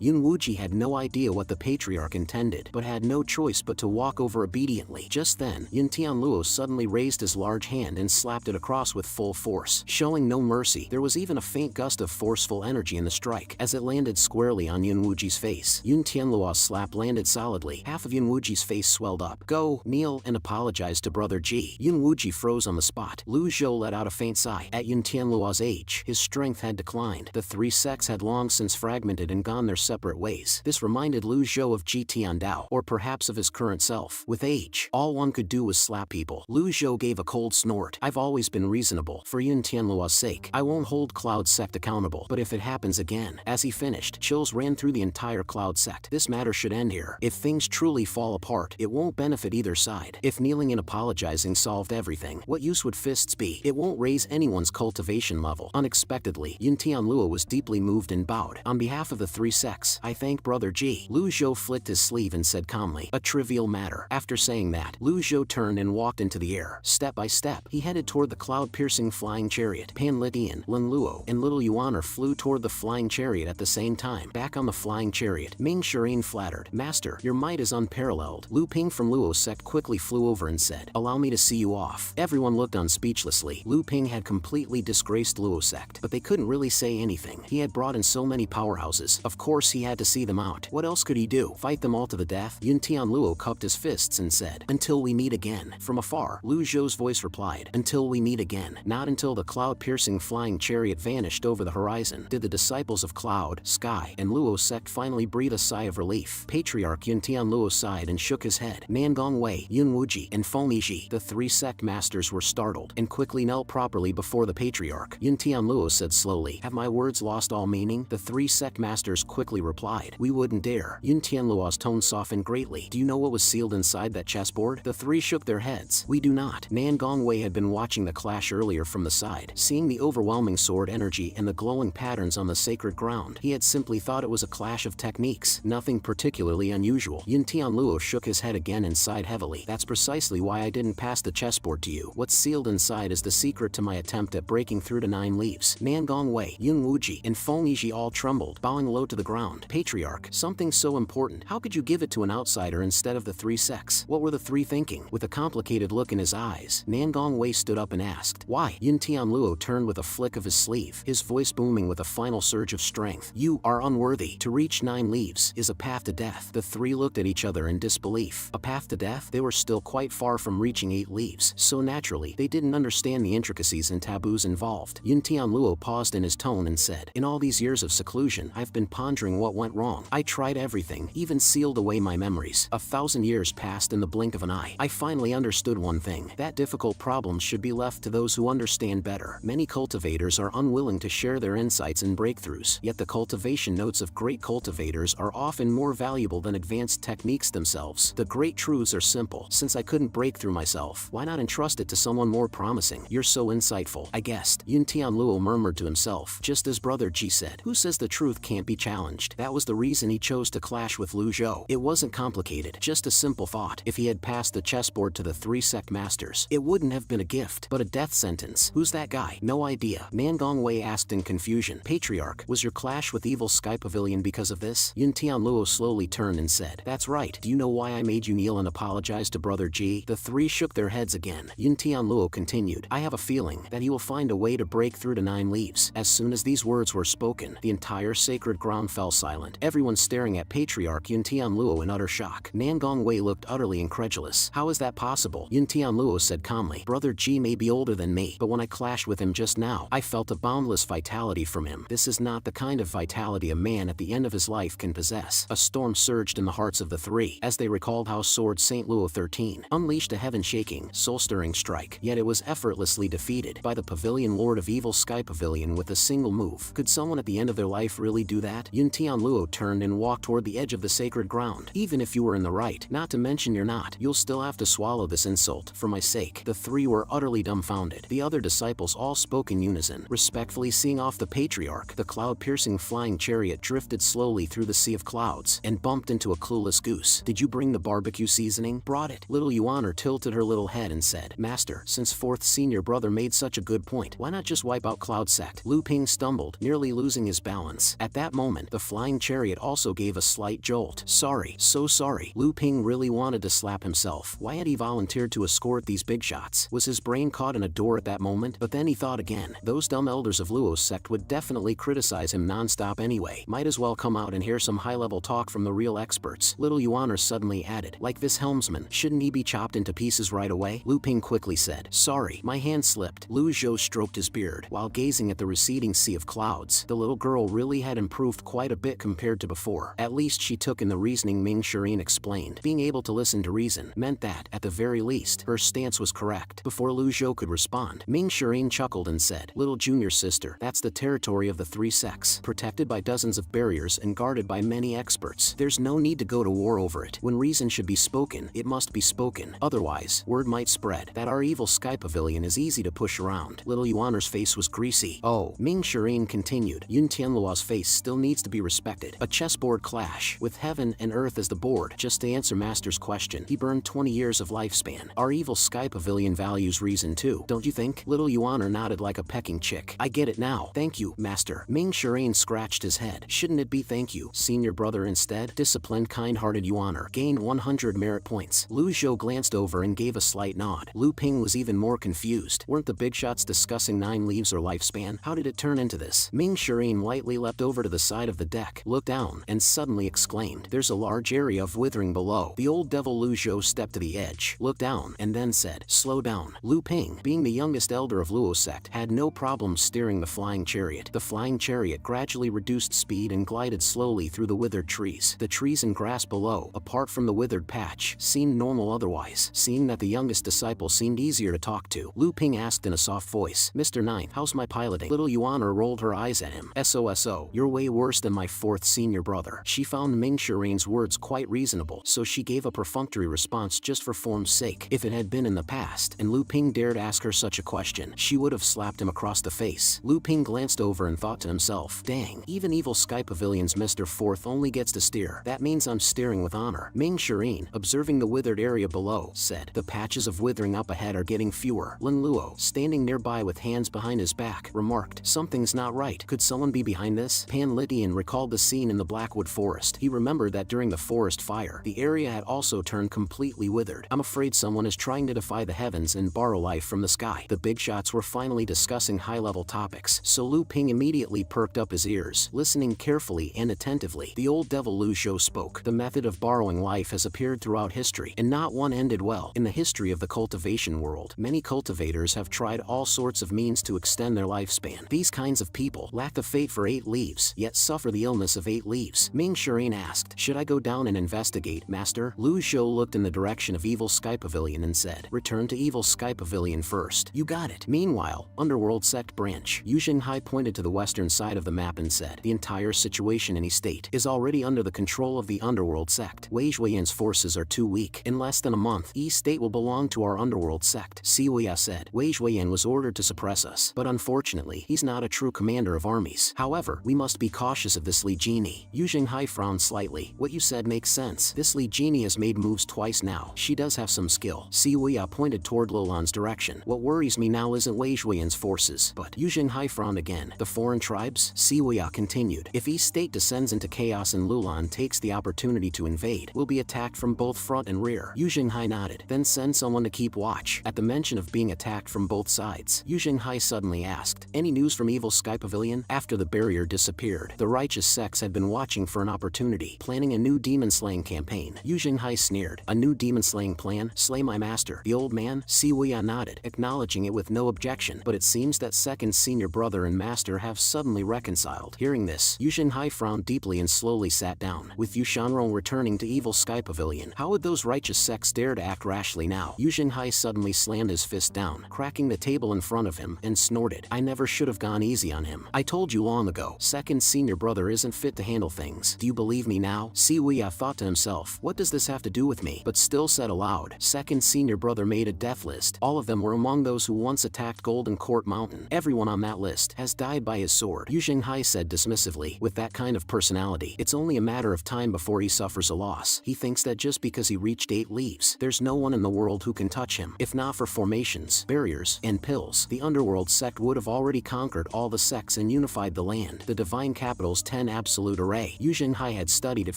Yunwuji had no idea what the Patriarch intended, but had no choice but to walk over obediently. Just then, Yun Tianluo suddenly raised his large hand and slapped it across with full force, showing no mercy. There was even a faint gust of forceful energy in the strike, as it landed squarely on Yunwuji's face. Yun Tianluo's slap landed solidly. Half of Yunwuji's face swelled up. "Go, kneel, and apologize to Brother Ji." Yunwuji froze on the spot. Lu Zhou let out a faint sigh. At Yun Tianluo's age, his strength had declined. The three sects had long since fragmented and gone their separate ways. This reminded Lu Zhou of Ji Tiandao, or perhaps of his current self. With age, all one could do was slap people. Lu Zhou gave a cold snort. "I've always been reasonable. For Yun Tianluo's sake, I won't hold Cloud Sect accountable. But if it happens again..." As he finished, chills ran through the entire Cloud Sect. This matter should end here. If things truly fall apart, it won't benefit either side. If kneeling and apologizing solved everything, what use would fists be? It won't raise anyone's cultivation level. Unexpectedly, Yun Tianluo was deeply moved and bowed. "On behalf of the three sects, I thank Brother Ji." Lu Zhou flicked his sleeve and said calmly, "A trivial matter." After saying that, Lu Zhou turned and walked into the air. Step by step, he headed toward the cloud-piercing flying chariot. Pan Litian, Lin Luo, and Little Yuaner flew toward the flying chariot at the same time. Back on the flying chariot, Ming Shirin flattered, "Master, your might is unparalleled." Lu Ping from Luo's sect quickly flew over and said, "Allow me to see you off." Everyone looked on speechlessly. Lu Ping had completely disgraced Luo's sect, but they couldn't really say anything. He had brought in so many powerhouses. Of course he had to see them out. What else could he do? Fight them all to the death? Yun Tianluo cupped his fists and said, "Until we meet again." From afar, Lu Zhou's voice replied, "Until we meet again." Not until the cloud-piercing flying chariot vanished over the horizon did the disciples of Cloud, Sky, and Luo's sect finally breathe a sigh of relief. Patriarch Yun Tianluo sighed and shook his head. Nan Gongwei, Yun Wuji, and Feng Yizhi, the three sect masters, were startled and quickly knelt properly before the Patriarch. Yun Tianluo said slowly, "Have my words lost all meaning?" The three sect masters quickly replied, "We wouldn't dare." Yun Tianluo's tone softened greatly. "Do you know what was sealed inside that chessboard?" The three shook their heads. "We do not." Nan Gongwei had been watching the clash earlier from the side. Seeing the overwhelming sword energy and the glowing patterns on the sacred ground, he had simply thought it was a clash of techniques, nothing particularly unusual. Yun Tianluo shook his head again and sighed heavily. "That's precisely why I didn't pass the chessboard to you. What's sealed inside is the secret to my attempt at breaking through to 9 leaves." Nan Gongwei, Yun Wuji, and Feng Yizhi all trembled, bowing low to the ground. "Patriarch, something so important. How could you give it to an outsider instead of the three sects?" What were the three thinking? With a complicated look in his eyes, Nan Gongwei stood up and asked, "Why?" Yun Tianluo turned with a flick of his sleeve, his voice booming with a final surge of strength. "You are unworthy. To reach 9 leaves is a path to death." The three looked at each other in disbelief. A path to death? They were still quite far from reaching 8 leaves, so naturally, they didn't understand the intricacies and taboos involved. Yun Tianluo paused in his tone and said, "In all these years of seclusion, I've been pondering what went wrong. I tried everything, even sealed away my memories. 1,000 years passed in the blink of an eye. I finally understood one thing, that difficult problems should be left to those who understand better. Many cultivators are unwilling to share their insights and breakthroughs, yet the cultivation notes of great cultivators are often more valuable than advanced techniques themselves. The great truths are simple. Since I couldn't break through myself, why not entrust it to someone more promising? You're so insightful, I guessed." Yun Tianluo murmured to himself, just as Brother Ji said, "Who says the truth can't be challenged?" That was the reason he chose to clash with Lu Zhou. It wasn't complicated, just a simple thought. If he had passed the chessboard to the three sect masters, it wouldn't have been a gift, but a death sentence. "Who's that guy?" "No idea," Nan Gongwei asked in confusion. "Patriarch, was your clash with Evil Sky Pavilion because of this?" Yun Tianluo slowly turned and said, "That's right. Do you know why I made you kneel and apologize to Brother Ji?" The three shook their heads again. Yun Tianluo continued, "I have a feeling that he will find a way to break through to 9 leaves." As soon as these words were spoken, the entire sacred ground fell silent, everyone staring at Patriarch Yun Tianluo in utter shock. Nan Gongwei looked utterly incredulous. "How is that possible?" Yun Tianluo said calmly, "Brother Ji may be older than me, but when I clashed with him just now, I felt a boundless vitality from him. This is not the kind of vitality a man at the end of his life can possess." A storm surged in the hearts of the three, as they recalled how Sword St. Luo 13 unleashed a heaven-shaking, soul-stirring strike, yet it was effortlessly defeated by the Pavilion Lord of Evil Sky Pavilion with a single move. Could someone at the end of their life really do that? Yun Tianluo turned and walked toward the edge of the sacred ground. "Even if you were in the right, not to mention you're not, you'll still have to swallow this insult, for my sake." The three were utterly dumbfounded. The other disciples all spoke in unison, respectfully seeing off the Patriarch. The cloud-piercing flying chariot drifted slowly through the sea of clouds and bumped into a clueless goose. "Did you bring the barbecue seasoning?" "Brought it." Little Yuaner tilted her little head and said, "Master, since 4th Senior brother made such a good point. Why not just wipe out Cloud Sect? Lu Ping stumbled, nearly losing his balance. At that moment, the flying chariot also gave a slight jolt. Sorry, so sorry. Lu Ping really wanted to slap himself. Why had he volunteered to escort these big shots? Was his brain caught in a door at that moment? But then he thought again. Those dumb elders of Luo's sect would definitely criticize him non-stop anyway. Might as well come out and hear some high-level talk from the real experts. Little Yuaner suddenly added, like this helmsman, shouldn't he be chopped into pieces right away? Lu Ping quickly said, sorry, my hand slipped. Lu Zhou stroked his beard while gazing at the receding sea of clouds. The little girl really had improved quite a bit compared to before. At least she took in the reasoning Ming Shirin explained. Being able to listen to reason meant that, at the very least, her stance was correct. Before Lu Zhou could respond, Ming Shirin chuckled and said, little junior sister, that's the territory of the three sects, protected by dozens of barriers and guarded by many experts. There's no need to go to war over it. When reason should be spoken, it must be spoken. Otherwise, word might spread that our evil sky pavilion is easy to push around. Little Yuaner's face was greasy. Oh, Ming Shirin continued, Yun Tianluo's face still needs to be respected. A chessboard clash, with heaven and earth as the board. Just to answer Master's question, he burned 20 years of lifespan. Our evil sky pavilion values reason too, don't you think? Little Yuaner nodded like a pecking chick. I get it now. Thank you, Master. Ming Shirin scratched his head. Shouldn't it be thank you, senior brother instead? Disciplined, kind-hearted Yuaner gained 100 merit points. Lu Zhou glanced over and gave a slight nod. Lu Ping was even more confused. Weren't the big shots discussing 9 leaves or lifespan? How did it turn into this? Ming Shirin lightly leapt over to the side of the deck, looked down, and suddenly exclaimed, there's a large area of withering below. The old devil Lu Zhou stepped to the edge, looked down, and then said, slow down. Lu Ping, being the youngest elder of Luo's sect, had no problem steering the flying chariot. The flying chariot gradually reduced speed and glided slowly through the withered trees. The trees and grass below, apart from the withered patch, seemed normal otherwise. Seeing that the youngest disciple seemed easier to talk to, Lu Ping asked in a soft voice, Mr. Ninth, how's my piloting? Little Yuaner rolled her eyes at him. SOSO, you're way worse than my 4th senior brother. She found Ming Shirin's words quite reasonable, so she gave a perfunctory response just for form's sake. If it had been in the past, and Lu Ping dared ask her such a question, she would have slapped him across the face. Lu Ping glanced over and thought to himself, dang, even evil Sky Pavilion's Mr. Fourth only gets to steer. That means I'm steering with honor. Ming Shirin, observing the withered area below, said, the patches of withering up ahead are getting fewer. Lin Luo, standing nearby with hands behind his back, remarked, something's not right. Could someone be behind this? Pan Litian recalled the scene in the Blackwood Forest. He remembered that during the forest fire, the area had also turned completely withered. I'm afraid someone is trying to defy the heavens and borrow life from the sky. The big shots were finally discussing high-level topics, so Lu Ping immediately perked up his ears, listening carefully and attentively. The old devil Lu Zhou spoke. The method of borrowing life has appeared throughout history, and not one ended well. In the history of the cultivation world, many cultivators have tried all sorts of means to extend their lifespan. These kinds of people lack the fate for 8 leaves, yet suffer the illness of 8 leaves. Ming Shirin asked, should I go down and investigate, Master? Lu Zhou looked in the direction of Evil Sky Pavilion and said, return to Evil Sky Pavilion first. You got it. Meanwhile, Underworld Sect Branch. Yu Xinghai pointed to the western side of the map and said, the entire situation in Estate is already under the control of the Underworld Sect. Wei Zhuoyan's forces are too weak. In less than a month, East State will belong to our Underworld Sect. Siwaya said, Wei Zhuoyan was ordered to suppress us, but unfortunately, he's not a true commander of armies. However, we must be cautious of this Li Genie. Yu Xinghai frowned slightly. What you said makes sense. This Li Genie has made moves twice now. She does have some skill. Siwaya pointed toward Lulan's direction. What worries me now isn't Wei Zhuoyan's forces, but Yu Xinghai frowned again. The foreign tribes? Siwaya continued. If East State descends into chaos and Lulan takes the opportunity to invade, we'll be attacked from both front and rear. Yu Xinghai nodded. Then send someone to keep watch. At the mention of being attacked from both sides, Yu Xinghai suddenly asked, any news from Evil Sky Pavilion? After the barrier disappeared, the righteous sects had been watching for an opportunity, planning a new demon-slaying campaign. Yu Xinghai sneered. A new demon-slaying plan? Slay my master. The old man? Siwaya nodded, acknowledging it with no objection, but it seems that second senior brother and master have suddenly reconciled. Hearing this, Yu Xinghai frowned deeply and slowly sat down. With Yu Shanrong returning to Evil Sky Pavilion, how would those righteous sects dare to act rashly now? Yu Xinghai suddenly slammed his fist down, cracking the table in front of him, and snorted, I never should have gone easy on him. I told you long ago, second senior brother isn't fit to handle things. Do you believe me now? Siwaya thought to himself, what does this have to do with me? But still said aloud, second senior brother made a death list. All of them were among those who once attacked Golden Court Mountain. Everyone on that list has died by his sword. Yu Xinghai said dismissively, with that kind of personality, it's only a matter of time before he suffers a loss. He thinks that just because he reached 8 leaves, there's no one in the world who can touch him. If not for formations, barriers, and pills, the underworld sect would have already conquered all the sects and unified the land. The Divine Capital's 10 absolute array. Yu Zhenghai had studied it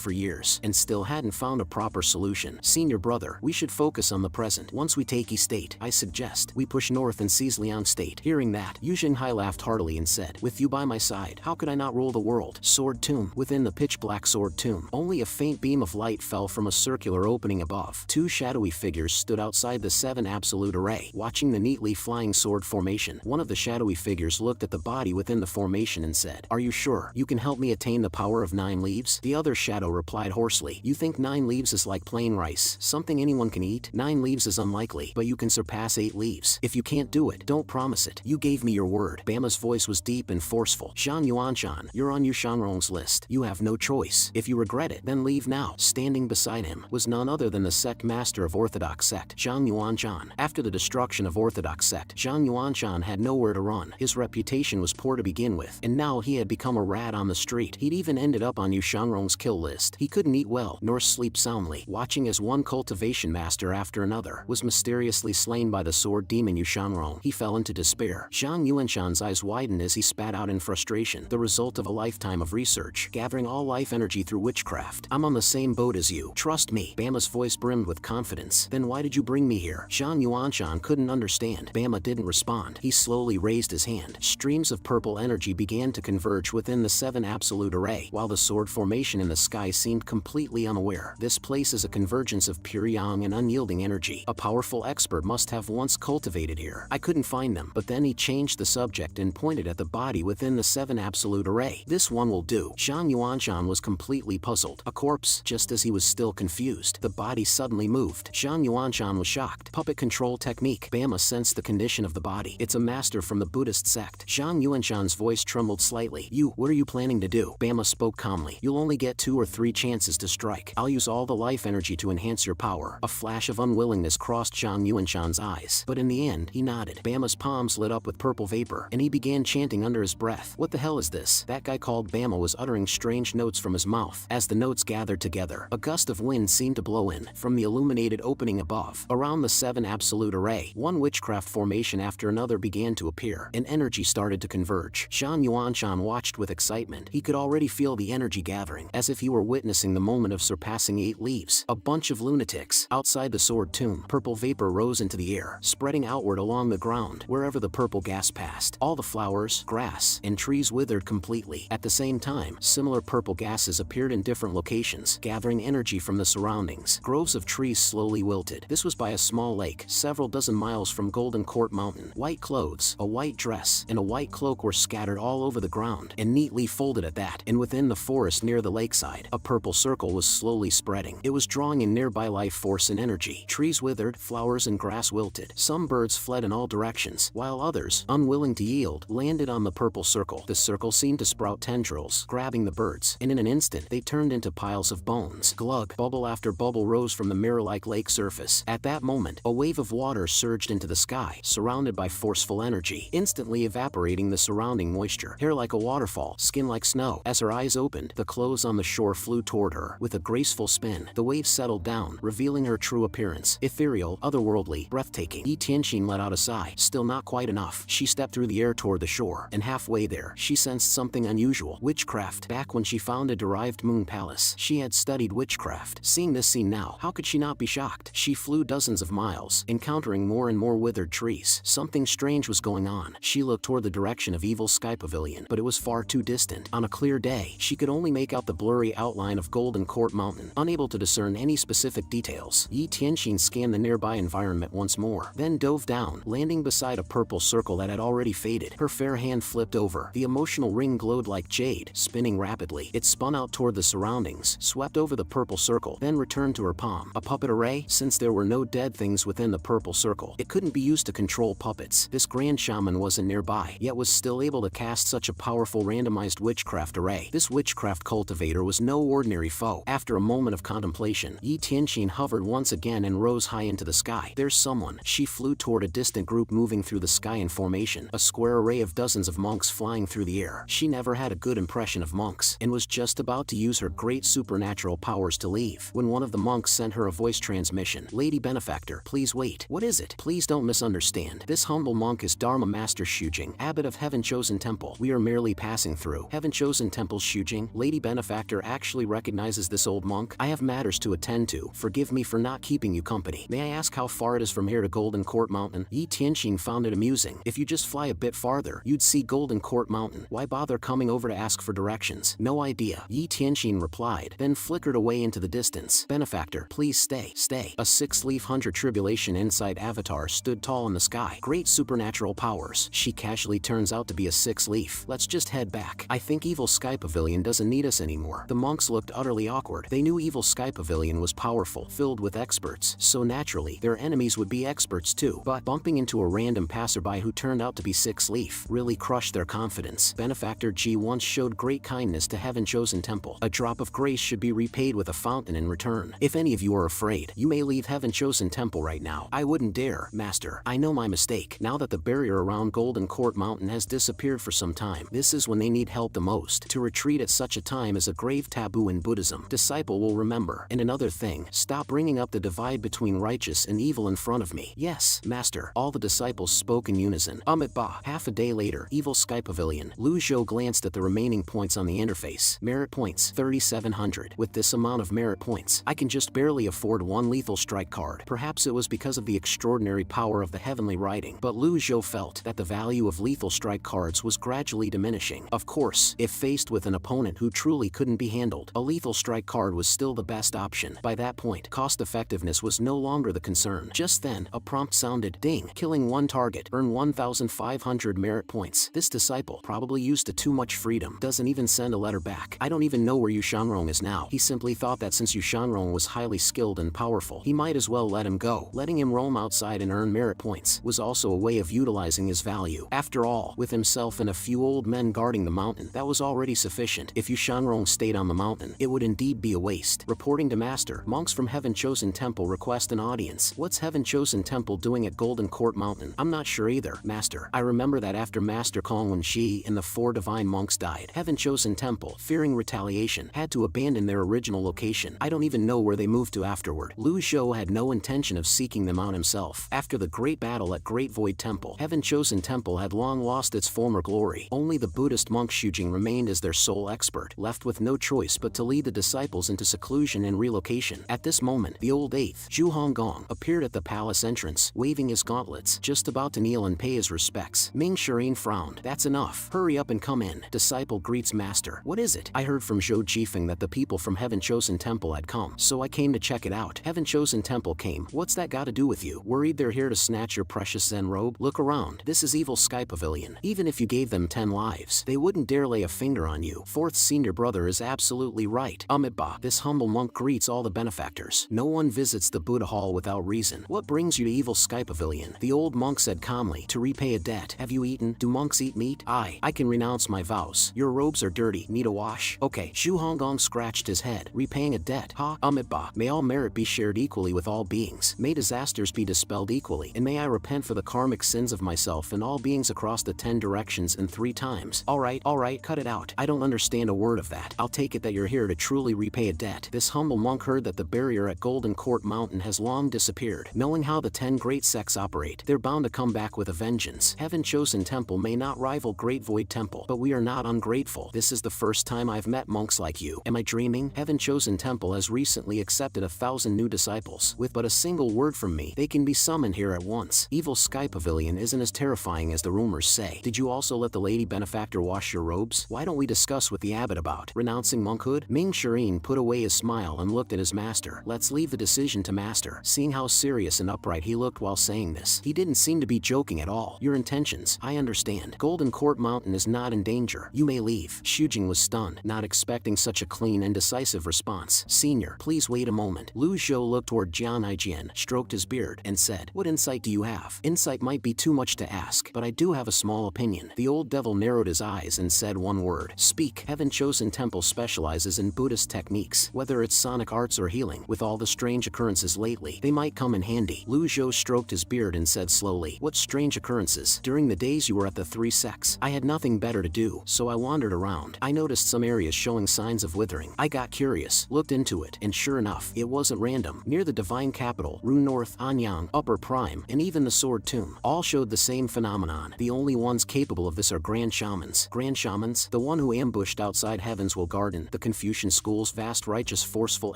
for years, and still hadn't found a proper solution. Senior brother, we should focus on the present. Once we take Yi State, I suggest we push north and seize Liang State. Hearing that, Yu Zhenghai laughed heartily and said, with you by my side, how could I not rule the world? Sword Tomb. Within the pitch-black Sword Tomb, only a faint beam of light fell from a circular opening above. Two shadowy figures stood outside the 7 absolute array, watching the neatly flying sword formation. One of the shadowy figures looked at the body within the formation and said, are you sure you can help me attain the power of 9 leaves? The other shadow replied hoarsely, you think 9 leaves is like plain rice, something anyone can eat? 9 leaves is unlikely, but you can surpass 8 leaves. If you can't do it, don't promise it. You gave me your word. Bama's voice was deep and forceful. Zhang Yuanshan, you're on Yu Shanrong's list. You have no choice. If you regret it, then leave now. Standing beside him was none other than the sect master of Orthodox sect, Zhang Yuanshan. After the destruction of Orthodox sect, Zhang Yuanshan had nowhere to run. His reputation was poor to begin with, and now he had become a rat on the street. He'd even ended up on Yu Shanrong's kill list. He couldn't eat well, nor sleep soundly, watching as one cultivation master after another was mysteriously slain by the sword demon Yu Shanrong. He fell into despair. Zhang Yuanshan's eyes widened as he spat out in frustration, the result of a lifetime of research, gathering all life energy through witchcraft. I'm on the same boat as you. Trust me. Bama's voice brimmed with confidence. Then why did you bring me here? Zhang Yuanshan couldn't understand. Bama didn't respond. He slowly raised his hand. Streams of purple energy began to converge within the 7 absolute array, while the sword formation in the sky seemed completely unaware. This place is a convergence of pure yang and unyielding energy. A powerful expert must have once cultivated here. I couldn't find them. But then he changed the subject and pointed at the body within the 7 absolute array. This one will do. Zhang Yuanshan was completely puzzled. A corpse? Just as he was still confused, the body suddenly moved. Zhang Yuanshan was shocked. Puppet control technique. Bama sensed the condition of the body. It's a master from the Buddhist sect. Zhang Yuanshan's voice trembled slightly. What are you planning to do? Bama spoke calmly. You'll only get 2 or 3 chances to strike. I'll use all the life energy to enhance your power. A flash of unwillingness crossed Zhang Yuanshan's eyes, but in the end, he nodded. Bama's palms lit up with purple vapor, and he began chanting under his breath. What the hell is this? That guy called Bama was uttering strange notes from his mouth. As the notes gathered together, a gust of wind seemed to blow in from the illuminated opening above. Around the 7 absolute array, one witchcraft formation after another began to appear, and energy started to converge. Zhang Yuanshan watched with excitement. He could already feel the energy gathering, as if he were witnessing the moment of surpassing 8 leaves. A bunch of lunatics. Outside the sword tomb, purple vapor rose into the air, spreading outward along the ground. Wherever the purple gas passed, all the flowers, grass, and trees withered completely. At the same time, similar purple gases appeared in different locations, gathering energy from the surroundings. Groves of trees slowly wilted. This was by a small lake, several dozen miles from Golden Court Mountain. White clothes, a white dress, and a white cloak were scattered all over the ground, and neatly folded at that. And within the forest near the lakeside, a purple circle was slowly spreading. It was drawing in nearby life force and energy. Trees withered, flowers and grass wilted. Some birds fled in all directions, while others, unwilling to yield, landed on the purple circle. The circle seemed to sprout tendrils, grabbing the birds, and in an instant they turned into piles of bones. Glug! Bubble after bubble rose from the mirror-like lake surface. At that moment, a wave of water surged into the sky, surrounded by forceful energy, instantly evaporating the surrounding moisture. Hair like a waterfall, skin like snow. As her eyes opened, the clothes on the shore flew toward her. With a graceful spin, the wave settled down, revealing her true appearance. Ethereal, otherworldly, breathtaking. Yi Tianqin let out a sigh. Still not quite enough. She stepped through the air toward the shore, and halfway there, she sensed something unusual. Witchcraft. Back when she found a derived moon palace, she had studied witchcraft. Seeing this scene now, how could she not be shocked? She flew dozens of miles, encountering more and more withered trees. Something strange was going on. She looked toward the direction of Evil Sky Pavilion, but it was far too distant. On a clear day, she could only make out the blurry outline of Golden Court Mountain, unable to discern any specific details. Yi Tianqin scanned the nearby environment once more, then dove down, landing beside a purple circle that had already faded. Her fair hand flipped over. The emotional ring glowed like jade, spinning rapidly. It spun out toward the surroundings, swept over the purple circle, then returned to her palm. A puppet array? Since there were no dead things within the purple circle, it couldn't be used to control puppets. This grand shaman wasn't nearby, yet was still able to cast such a powerful randomized witchcraft array. This witchcraft cultivator was no ordinary foe. After a moment of contemplation, Yi Tianqin hovered once again and rose high into the sky. There's someone. She flew toward a distant group moving through the sky in formation, a square array of dozens of monks flying through the air. She never had a good impression of monks, and was just about to use her great supernatural powers to leave, when one of the monks sent her a voice transmission. Lady Benefactor, please wait. What is it? Please don't misunderstand. This humble monk is Dharma Master Shujing, abbot of Heaven-Chosen Temple. We are merely passing through. Heaven-Chosen Temple Shujing, Lady Benefactor actually recognizes this old monk. I have matters to attend to. Forgive me for not keeping you company. May I ask how far it is from here to Golden Court Mountain? Yi Tianxin found it amusing. If you just fly a bit farther, you'd see Golden Court Mountain. Why bother coming over to ask for directions? No idea, Yi Tianxin replied, then flickered away into the distance. Benefactor, please stay. Stay. A six-leaf Hunter Tribulation Insight avatar stood tall in the sky. Great supernatural powers. She casually turns out to be a six-leaf. Let's just head back. I think Evil Sky Pavilion doesn't need us anymore. The monks looked utterly awkward. They knew Evil Sky Pavilion was powerful, filled with experts, so naturally, their enemies would be experts too. But bumping into a random passerby who turned out to be six-leaf really crushed their confidence. Benefactor G once showed great kindness to Heaven-Chosen Temple. A drop of grace should be repaid with a fountain in return. If any of you are afraid, you may leave Heaven-Chosen Temple right now. I wouldn't dare, Master. I know my mistake. Now that the barrier around Golden Court Mountain has disappeared for some time, this is when they need help the most. To retreat at such a time is a grave taboo in Buddhism. Disciple will remember. And another thing, stop bringing up the divide between righteous and evil in front of me. Yes, Master. All the disciples spoke in unison. Ba. Half a day later, Evil Sky Pavilion. Lu Zhou glanced at the remaining points on the interface. Merit points, 3,700. With this amount of merit points, I can just barely afford one lethal strike card. Perhaps it was because of the extraordinary power of the heavenly writing, but Lu Zhou felt that the value of lethal strike cards was gradually diminishing. Of course, if faced with an opponent who truly couldn't be handled, a lethal strike card was still the best option. By that point, cost effectiveness was no longer the concern. Just then, a prompt sounded. Ding. Killing one target. Earn 1,500 merit points. This disciple, probably used to too much freedom, doesn't even send a letter back. I don't even know where Yu Shanrong is now. He simply thought that since Yu Shanrong was highly skilled and powerful, he might as well let him go. Letting him roam outside and earn merit points was also a way of utilizing his value. After all, with himself and a few old men guarding the mountain, that was already sufficient. If Yu Shanrong stayed on the mountain, it would indeed be a waste. Reporting to Master, monks from Heaven-Chosen Temple request an audience. What's Heaven-Chosen Temple doing at Golden Court Mountain? I'm not sure either, Master. I remember that after Master Kongwen Shi and the 4 divine monks died, Heaven-Chosen Temple, fearing retaliation, had to abandon their original location. I don't even know where they moved to afterward. Lu Zhou had no intention of seeking them out himself. After the great battle at Great Void Temple, Heaven-Chosen Temple had long lost its former glory. Only the Buddhist monk Shujing remained as their sole expert, left with no choice but to lead the disciples into seclusion and relocation. At this moment, the old 8th, Zhu Honggong, appeared at the palace entrance, waving his gauntlets, just about to kneel and pay his respects. Ming Shirin frowned. That's enough. Hurry up and come in. Disciple greets Master. What is it? I heard from Zhou Jifeng that the people from Heaven-Chosen Temple had come, so I came to check it out. Heaven-Chosen Temple came. What's that got to do with you? Worried they're here to snatch your precious Zen robe? Look around. This is Evil Sky Pavilion. Even if you gave them 10 lives, they wouldn't dare lay a finger on you. 4th senior brother is absolutely right. Ba. This humble monk greets all the benefactors. No one visits the Buddha Hall without reason. What brings you to Evil Sky Pavilion? The old monk said calmly. To repay a debt. Have you eaten? Do monks eat meat? I can renounce my vows. Your robes are dirty. Need a wash? Okay. Zhu Honggong scratched his head. Repaying a debt? Ba. May all merit be shared equally with all beings. May disasters be dispelled equally. And may I repent for the karmic sins of myself and all beings across the 10 directions and 3 times. Alright, cut it out. I don't understand a word of that. I'll take it that you're here to truly repay a debt. This humble monk heard that the barrier at Golden Court Mountain has long disappeared. Knowing how the 10 great sects operate, they're bound to come back with a vengeance. Heaven-Chosen Temple may not rival Great Void Temple, but we are not ungrateful. This is the first time I've met monks like you. Am I dreaming? Heaven-Chosen Temple has recently accepted 1,000 new disciples. With but a single word from me, they can be summoned here at once. Evil Sky Pavilion isn't as terrifying as the rumors say. Did you also let the Lady Benefactor wash your robes? Why don't we discuss with the abbot about renouncing monkhood? Ming Shirin put away his smile and looked at his master. Let's leave the decision to Master. Seeing how serious and upright he looked while saying this, he didn't seem to be joking at all. Your intentions, I understand. Golden Court Mountain is not in danger. You may leave. Shujing was stunned, not expecting such a clean and decisive response. Senior, please wait a moment. Lu Zhou looked toward Jian Aijian, stroked his beard, and said, what insight do you have? Insight might be too much to ask, but I do have a small opinion. The old devil narrowed his eyes and said one word. Speak. Heaven-Chosen Temple specializes in Buddhist techniques, whether it's sonic arts or healing. With all the strange occurrences lately, they might come in handy. Lu Zhou stroked his beard and said slowly, what strange occurrences? During the days you were at the 3 sects, I had nothing better to do, so I wandered around. I noticed some areas showing signs of withering. I got curious, looked into it, and sure enough, it wasn't random. Near the divine capital, Rune North, Anyang, Upper Prime, time, and even the sword tomb, all showed the same phenomenon. The only ones capable of this are Grand Shamans. Grand Shamans, the one who ambushed outside Heaven's Will Garden, the Confucian school's vast righteous forceful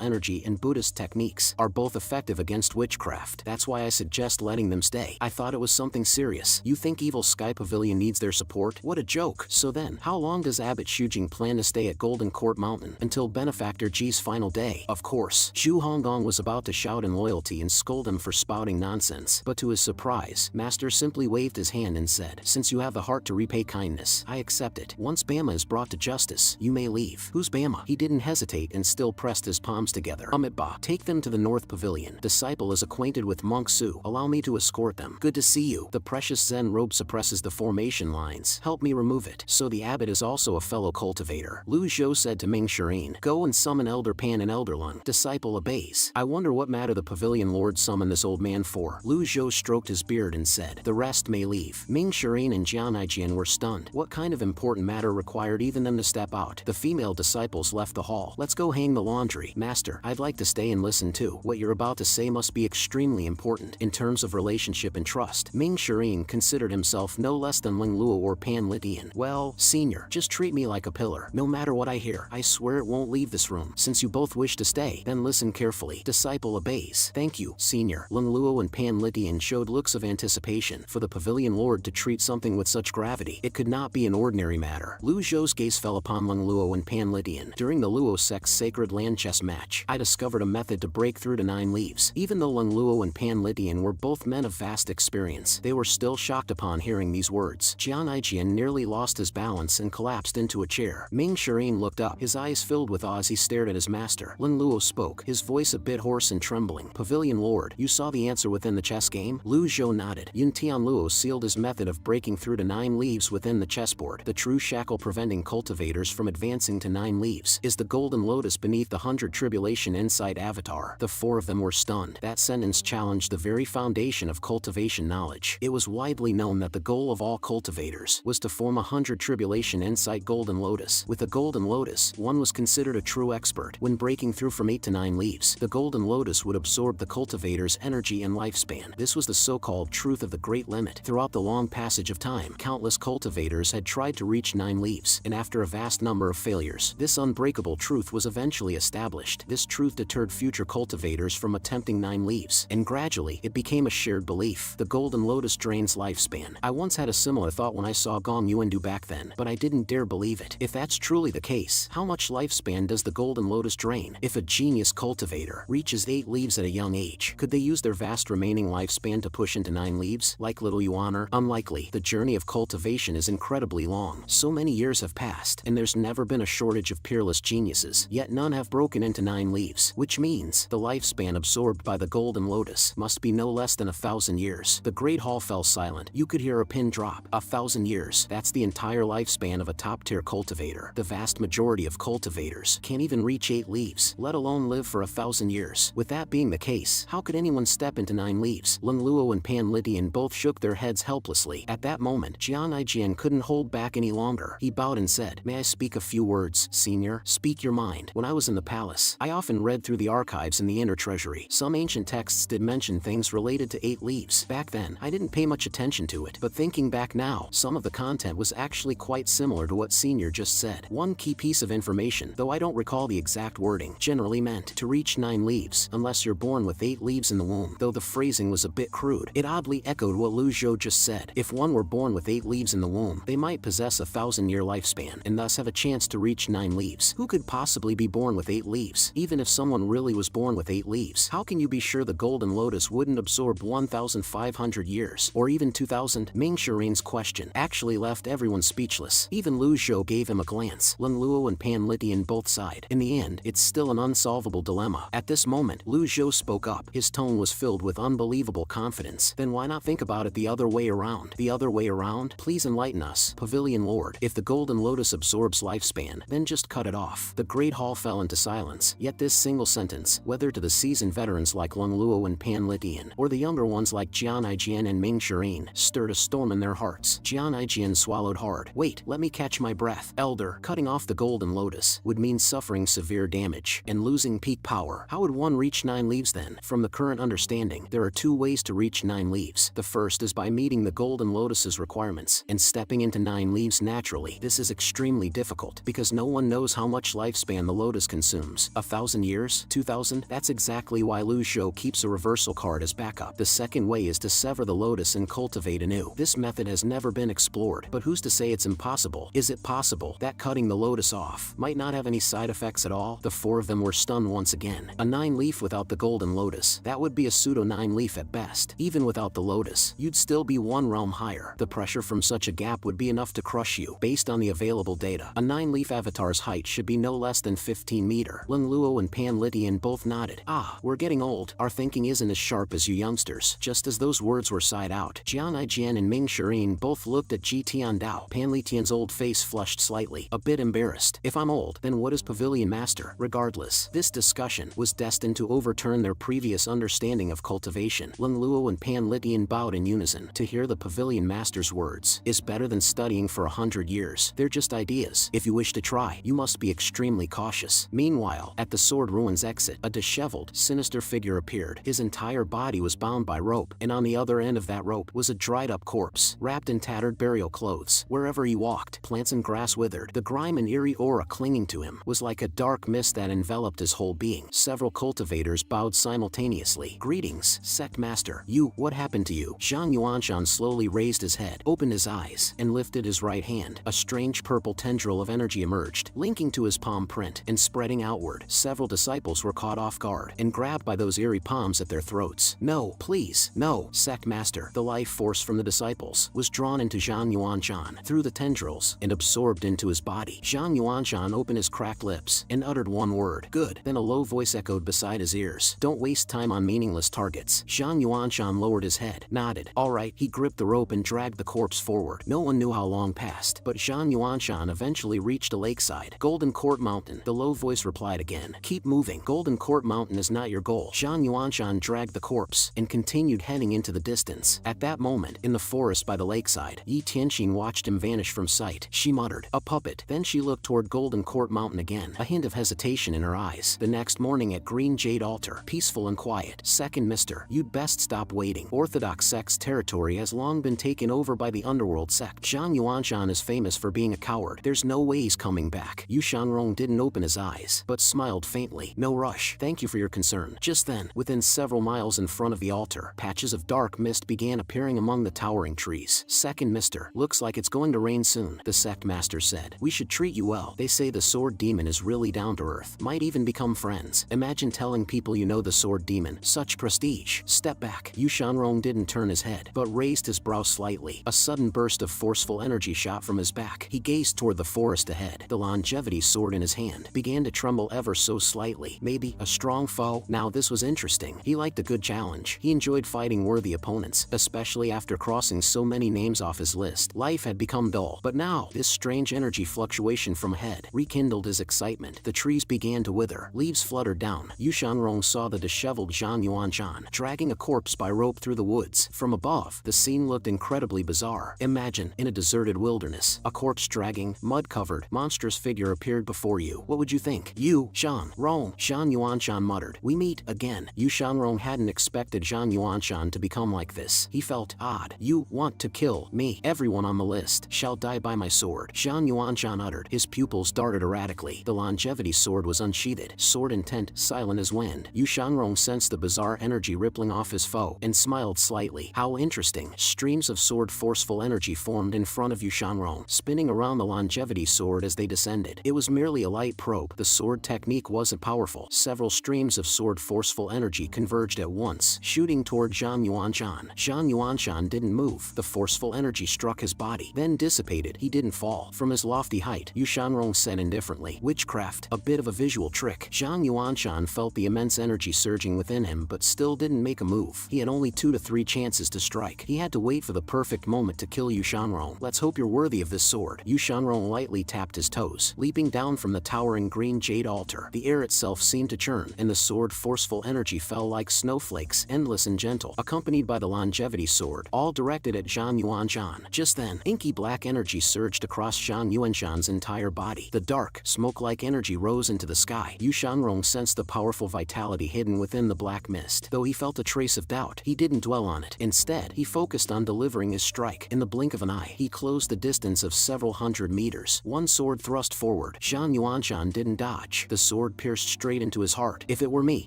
energy and Buddhist techniques, are both effective against witchcraft. That's why I suggest letting them stay. I thought it was something serious. You think Evil Sky Pavilion needs their support? What a joke. So then, how long does Abbot Shujing plan to stay at Golden Court Mountain? Until Benefactor Ji's final day. Of course, Zhu Honggong was about to shout in loyalty and scold him for spouting nonsense, but to his surprise, Master simply waved his hand and said, "Since you have the heart to repay kindness, I accept it. Once Bama is brought to justice, you may leave." Who's Bama? He didn't hesitate and still pressed his palms together. Amitba, take them to the North Pavilion. Disciple is acquainted with Monk Su. Allow me to escort them. Good to see you. The precious Zen robe suppresses the formation lines. Help me remove it. So the abbot is also a fellow cultivator. Lu Zhou said to Ming Shirin, "Go and summon Elder Pan and Elder Lung." Disciple obeys. I wonder what matter the pavilion lord summoned this old man for. Lu Zhou stroked his beard and said, "The rest may leave." Ming Shirin and Jian Aijian were stunned. What kind of important matter required even them to step out? The female disciples left the hall. "Let's go hang the laundry." "Master, I'd like to stay and listen too. What you're about to say must be extremely important in terms of relationship and trust." Ming Shirin considered himself no less than Ling Luo or Pan Litian. "Well, senior, just treat me like a pillar. No matter what I hear, I swear it won't leave this room. Since you both wish to stay, then listen carefully." Disciple obeys. "Thank you, senior." Ling Luo and Pan Litian showed looks of anticipation. For the pavilion lord to treat something with such gravity, it could not be an ordinary matter. Lu Zhou's gaze fell upon Ling Luo and Pan Litian. "During the Luo sect's sacred land chess match, I discovered a method to break through to 9 leaves." Even though Ling Luo and Pan Litian were both men of vast experience, they were still shocked upon hearing these words. Jian Aijian nearly lost his balance and collapsed into a chair. Ming Shirin looked up, his eyes filled with awe as he stared at his master. Ling Luo spoke, his voice a bit hoarse and trembling. "Pavilion lord, you saw the answer within the chess game?" Lu Zhou nodded. Yun Tian Luo sealed his method of breaking through to 9 leaves within the chessboard. The true shackle preventing cultivators from advancing to 9 leaves is the golden lotus beneath the 100 tribulation insight avatar. The 4 of them were stunned. That sentence challenged the very foundation of cultivation knowledge. It was widely known that the goal of all cultivators was to form 100 tribulation insight golden lotus. With a golden lotus, one was considered a true expert. When breaking through from 8 to 9 leaves, the golden lotus would absorb the cultivator's energy and lifespan. This was the so-called truth of the great limit. Throughout the long passage of time, countless cultivators had tried to reach 9 leaves, and after a vast number of failures, this unbreakable truth was eventually established. This truth deterred future cultivators from attempting 9 leaves, and gradually, it became a shared belief. The golden lotus drains lifespan. I once had a similar thought when I saw Gong Yuan do back then, but I didn't dare believe it. If that's truly the case, how much lifespan does the golden lotus drain? If a genius cultivator reaches 8 leaves at a young age, could they use their vast remaining lifespan to push into 9 leaves, like little Yuaner? Unlikely. The journey of cultivation is incredibly long. So many years have passed, and there's never been a shortage of peerless geniuses, yet none have broken into 9 leaves, which means the lifespan absorbed by the golden lotus must be no less than 1,000 years. The great hall fell silent. You could hear a pin drop. 1,000 years. That's the entire lifespan of a top-tier cultivator. The vast majority of cultivators can't even reach 8 leaves, let alone live for 1,000 years. With that being the case, how could anyone step into 9 leaves? Ling Luo and Pan Litian both shook their heads helplessly. At that moment, Jian Aijian couldn't hold back any longer. He bowed and said, "May I speak a few words, senior?" "Speak your mind." "When I was in the palace, I often read through the archives in the inner treasury. Some ancient texts did mention things related to 8 leaves. Back then, I didn't pay much attention to it, but thinking back now, some of the content was actually quite similar to what senior just said. One key piece of information, though I don't recall the exact wording, generally meant to reach 9 leaves, unless you're born with 8 leaves in the womb." Though the phrasing was a bit crude, it oddly echoed what Lu Zhou just said. If one were born with 8 leaves in the womb, they might possess a 1,000-year lifespan, and thus have a chance to reach 9 leaves. Who could possibly be born with 8 leaves? Even if someone really was born with 8 leaves, how can you be sure the golden lotus wouldn't absorb 1,500 years, or even 2,000? Ming Shirin's question actually left everyone speechless. Even Lu Zhou gave him a glance. Ling Luo and Pan Litian both sighed. In the end, it's still an unsolvable dilemma. At this moment, Lu Zhou spoke up. His tone was filled with unbelievable confidence. "Then why not think about it the other way around?" "The other way around? Please enlighten us, Pavilion Lord." "If the golden lotus absorbs lifespan, then just cut it off." The great hall fell into silence. Yet this single sentence, whether to the seasoned veterans like Ling Luo and Pan Litian, or the younger ones like Jian Aijian and Ming Shirin, stirred a storm in their hearts. Jian Aijian swallowed hard. "Wait, let me catch my breath. Elder, cutting off the golden lotus would mean suffering severe damage and losing peak power. How would one reach 9 leaves then?" "From the current understanding, there are 2 ways to reach 9 leaves. The first is by meeting the Golden Lotus's requirements and stepping into 9 leaves naturally. This is extremely difficult because no one knows how much lifespan the lotus consumes. 1,000 years? 2,000? That's exactly why Lu Zhou keeps a reversal card as backup. The second way is to sever the lotus and cultivate anew. This method has never been explored, but who's to say it's impossible? Is it possible that cutting the lotus off might not have any side effects at all? The 4 of them were stunned once again. A 9 leaf without the golden lotus, that would be a pseudo 9 leaf at best. Even without the lotus, you'd still be 1 realm higher. The pressure from such a gap would be enough to crush you. Based on the available data, a 9 leaf avatar's height should be no less than 15 meter. Lin Luo and Pan Litian both nodded. Ah, we're getting old. Our thinking isn't as sharp as you youngsters. Just as those words were sighed out, Jian Aijian and Ming Shirin both looked at Ji Tiandao. Pan Litian's old face flushed slightly, a bit embarrassed. If I'm old, then what is Pavilion Master? Regardless, this discussion was destined to overturn their previous understanding of cultivation. Lin Luo and Pan Litian bowed in unison. To hear the Pavilion Master's words is better than studying for 100 years. They're just ideas. If you wish to try, you must be extremely cautious. Meanwhile, at the Sword Ruins exit, a disheveled, sinister figure appeared. His entire body was bound by rope, and on the other end of that rope was a dried-up corpse, wrapped in tattered burial clothes. Wherever he walked, plants and grass withered. The grime and eerie aura clinging to him was like a dark mist that enveloped his whole being. Several cultivators bowed simultaneously. Greetings, Sect Master. What happened to you? Zhang Yuanshan slowly raised his head, opened his eyes, and lifted his right hand. A strange purple tendril of energy emerged, linking to his palm print and spreading outward. Several disciples were caught off guard and grabbed by those eerie palms at their throats. No, please, no, Sect Master. The life force from the disciples was drawn into Zhang Yuanshan through the tendrils and absorbed into his body. Zhang Yuanshan opened his cracked lips and uttered one word. Good. Then a low voice echoed beside his ears. Don't waste time on meaningless targets. Zhang Yuanshan lowered his head, nodded. All right. He gripped the rope and dragged the corpse forward. No one knew how long passed, but Zhang Yuanshan eventually reached a lakeside. Golden Court Mountain. The low voice replied again. Keep moving. Golden Court Mountain is not your goal. Zhang Yuanshan dragged the corpse and continued heading into the distance. At that moment, in the forest by the lakeside, Yi Tianxin watched him vanish from sight. She muttered, a puppet. Then she looked toward Golden Court Mountain again, a hint of hesitation in her eyes. The next morning at Green Jade Altar, peaceful and quiet. Second Mister, you'd best stop waiting. Orthodox sect's territory has long been taken over by the underworld sect. Zhang Yuanshan is famous for being a coward. There's no way he's coming back. Yu Shanrong didn't open his eyes, but smiled faintly. No rush. Thank you for your concern. Just then, within several miles in front of the altar, patches of dark mist began appearing among the towering trees. Second Mister, looks like it's going to rain soon, the sect master said. We should treat you well. They say the sword demon is really down to earth. Might even become friends. Imagine telling people you know the sword demon. Such prestige. Step back. Yu Shanrong didn't turn his head, but raised his brow slightly. A sudden burst of forceful energy shot from his back. He gazed toward the forest ahead. The longevity sword in his hand began to tremble ever so slightly. Maybe a strong foe? Now this was interesting. He liked a good challenge. He enjoyed fighting worthy opponents, especially after crossing so many names off his list. Life had become dull, but now, this strange energy fluctuation from ahead rekindled his excitement. The trees began to wither. Leaves fluttered down. Yu Shanrong saw the disheveled Zhang Yuanshan dragging a corpse by rope through the woods. From above, the scene looked incredibly bizarre. Imagine, in a deserted wilderness, a corpse-dragging, mud-covered, monstrous figure appeared before you. What would you think? You, Shanrong, Zhang Yuanshan muttered. We meet again. Yu Shanrong hadn't expected Zhang Yuanshan to become like this. He felt odd. You want to kill me? Everyone on the list shall die by my sword. Zhang Yuanshan uttered. His pupils darted erratically. The longevity sword was unsheathed, sword intent silent as wind. Yu Shanrong sensed the bizarre energy rippling off his foe and smiled slightly. How interesting. Streams of sword forceful energy formed in front of Yu Shanrong, spinning around the longevity sword as they descended. It was merely a light probe. The sword technique wasn't powerful. Several streams of sword forceful energy converged at once, shooting toward Zhang Yuanshan. Zhang Yuanshan didn't move. The forceful energy struck his body, then dissipated. He didn't fall. From his lofty height, Yu Shanrong said indifferently. Witchcraft. A bit of a visual trick. Zhang Yuanshan felt the immense energy surging within him but still didn't make a move. He had only 2 to 3 chances to strike. He had to wait for the perfect moment to kill Yu Shanrong. Let's hope you're worthy of this sword. Yu Shanrong lightly tapped his toes, leaping down from the towering green jade altar. The air itself seemed to churn, and the sword forceful energy fell like snowflakes, endless and gentle, accompanied by the longevity sword, all directed at Zhang Yuanshan. Just then, inky black energy surged across Zhang Yuanshan's entire body. The dark, smoke-like energy rose into the sky. Yu Shanrong sensed the powerful vitality hidden within the black mist. Though he felt a trace voice of doubt. He didn't dwell on it. Instead, he focused on delivering his strike. In the blink of an eye, he closed the distance of several hundred meters. One sword thrust forward. Zhang Yuanshan didn't dodge. The sword pierced straight into his heart. If it were me,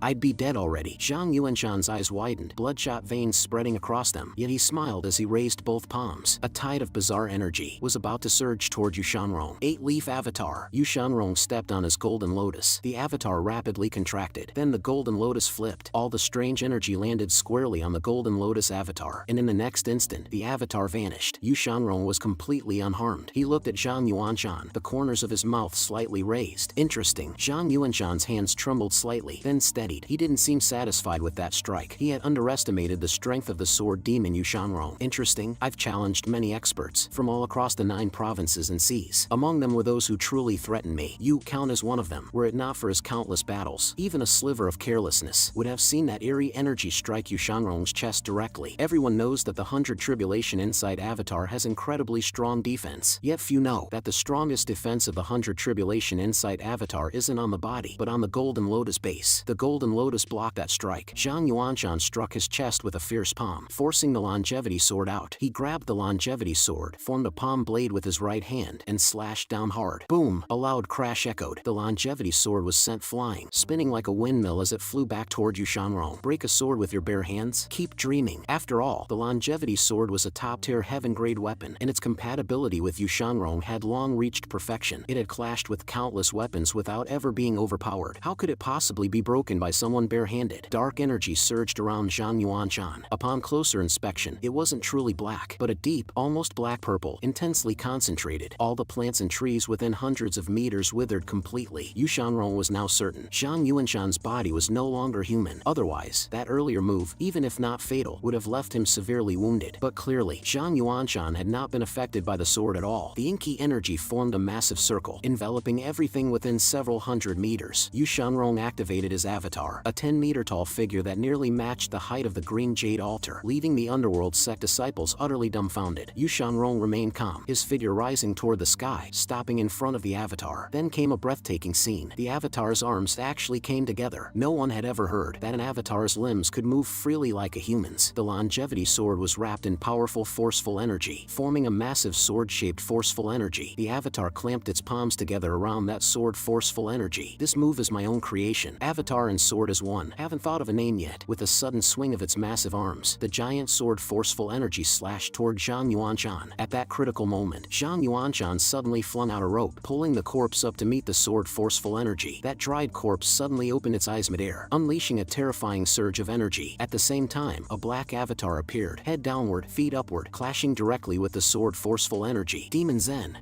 I'd be dead already. Zhang Yuanshan's eyes widened, bloodshot veins spreading across them, yet he smiled as he raised both palms. A tide of bizarre energy was about to surge toward Yushanrong. Eight-leaf avatar. Yushanrong stepped on his golden lotus. The avatar rapidly contracted. Then the golden lotus flipped. All the strange energy landed squarely on the golden lotus avatar, and in the next instant, the avatar vanished. Yushanrong was completely unharmed. He looked at Zhang Yuanshan, the corners of his mouth slightly raised. Interesting. Zhang Yuanshan's hands trembled slightly, then steadied. He didn't seem satisfied with that strike. He had underestimated the strength of the sword demon Yushanrong. Interesting. I've challenged many experts from all across the 9 provinces and seas. Among them were those who truly threatened me. You count as one of them. Were it not for his countless battles, even a sliver of carelessness would have seen that eerie energy strike Yushanrong's chest directly. Everyone knows that the 100 Tribulation Insight Avatar has incredibly strong defense, yet few know that the strongest defense of the 100 Tribulation Insight Avatar isn't on the body, but on the Golden Lotus base. The Golden Lotus blocked that strike. Zhang Yuanshan struck his chest with a fierce palm, forcing the longevity sword out. He grabbed the longevity sword, formed a palm blade with his right hand, and slashed down hard. Boom! A loud crash echoed. The longevity sword was sent flying, spinning like a windmill as it flew back toward Yushanrong. Break a sword with your bare hands? Keep dreaming. After all, the longevity sword was a top-tier heaven-grade weapon, and its compatibility with Yushanrong had long reached perfection. It had clashed with countless weapons without ever being overpowered. How could it possibly be broken by someone barehanded? Dark energy surged around Zhang Yuanshan. Upon closer inspection, it wasn't truly black, but a deep, almost black purple, intensely concentrated. All the plants and trees within hundreds of meters withered completely. Yushanrong was now certain Zhang Yuanshan's body was no longer human. Otherwise, that earlier move, even if not fatal, would have left him severely wounded. But clearly, Zhang Yuanshan had not been affected by the sword at all. The inky energy formed a massive circle, enveloping everything within several hundred meters. Yushanrong activated his avatar, a 10-meter-tall figure that nearly matched the height of the green jade altar, leaving the underworld sect disciples utterly dumbfounded. Yushanrong remained calm, his figure rising toward the sky, stopping in front of the avatar. Then came a breathtaking scene. The avatar's arms actually came together. No one had ever heard that an avatar's limbs could move freely like a human's. The longevity sword was wrapped in powerful, forceful energy, forming a massive sword-shaped forceful energy. The avatar clamped its palms together around that sword forceful energy. This move is my own creation. Avatar and sword as one. Haven't thought of a name yet. With a sudden swing of its massive arms, the giant sword forceful energy slashed toward Zhang Yuanshan. At that critical moment, Zhang Yuanshan suddenly flung out a rope, pulling the corpse up to meet the sword forceful energy. That dried corpse suddenly opened its eyes midair, unleashing a terrifying surge of energy. At the same time, a black avatar appeared, head downward, feet upward, clashing directly with the sword forceful energy. Demon Zen.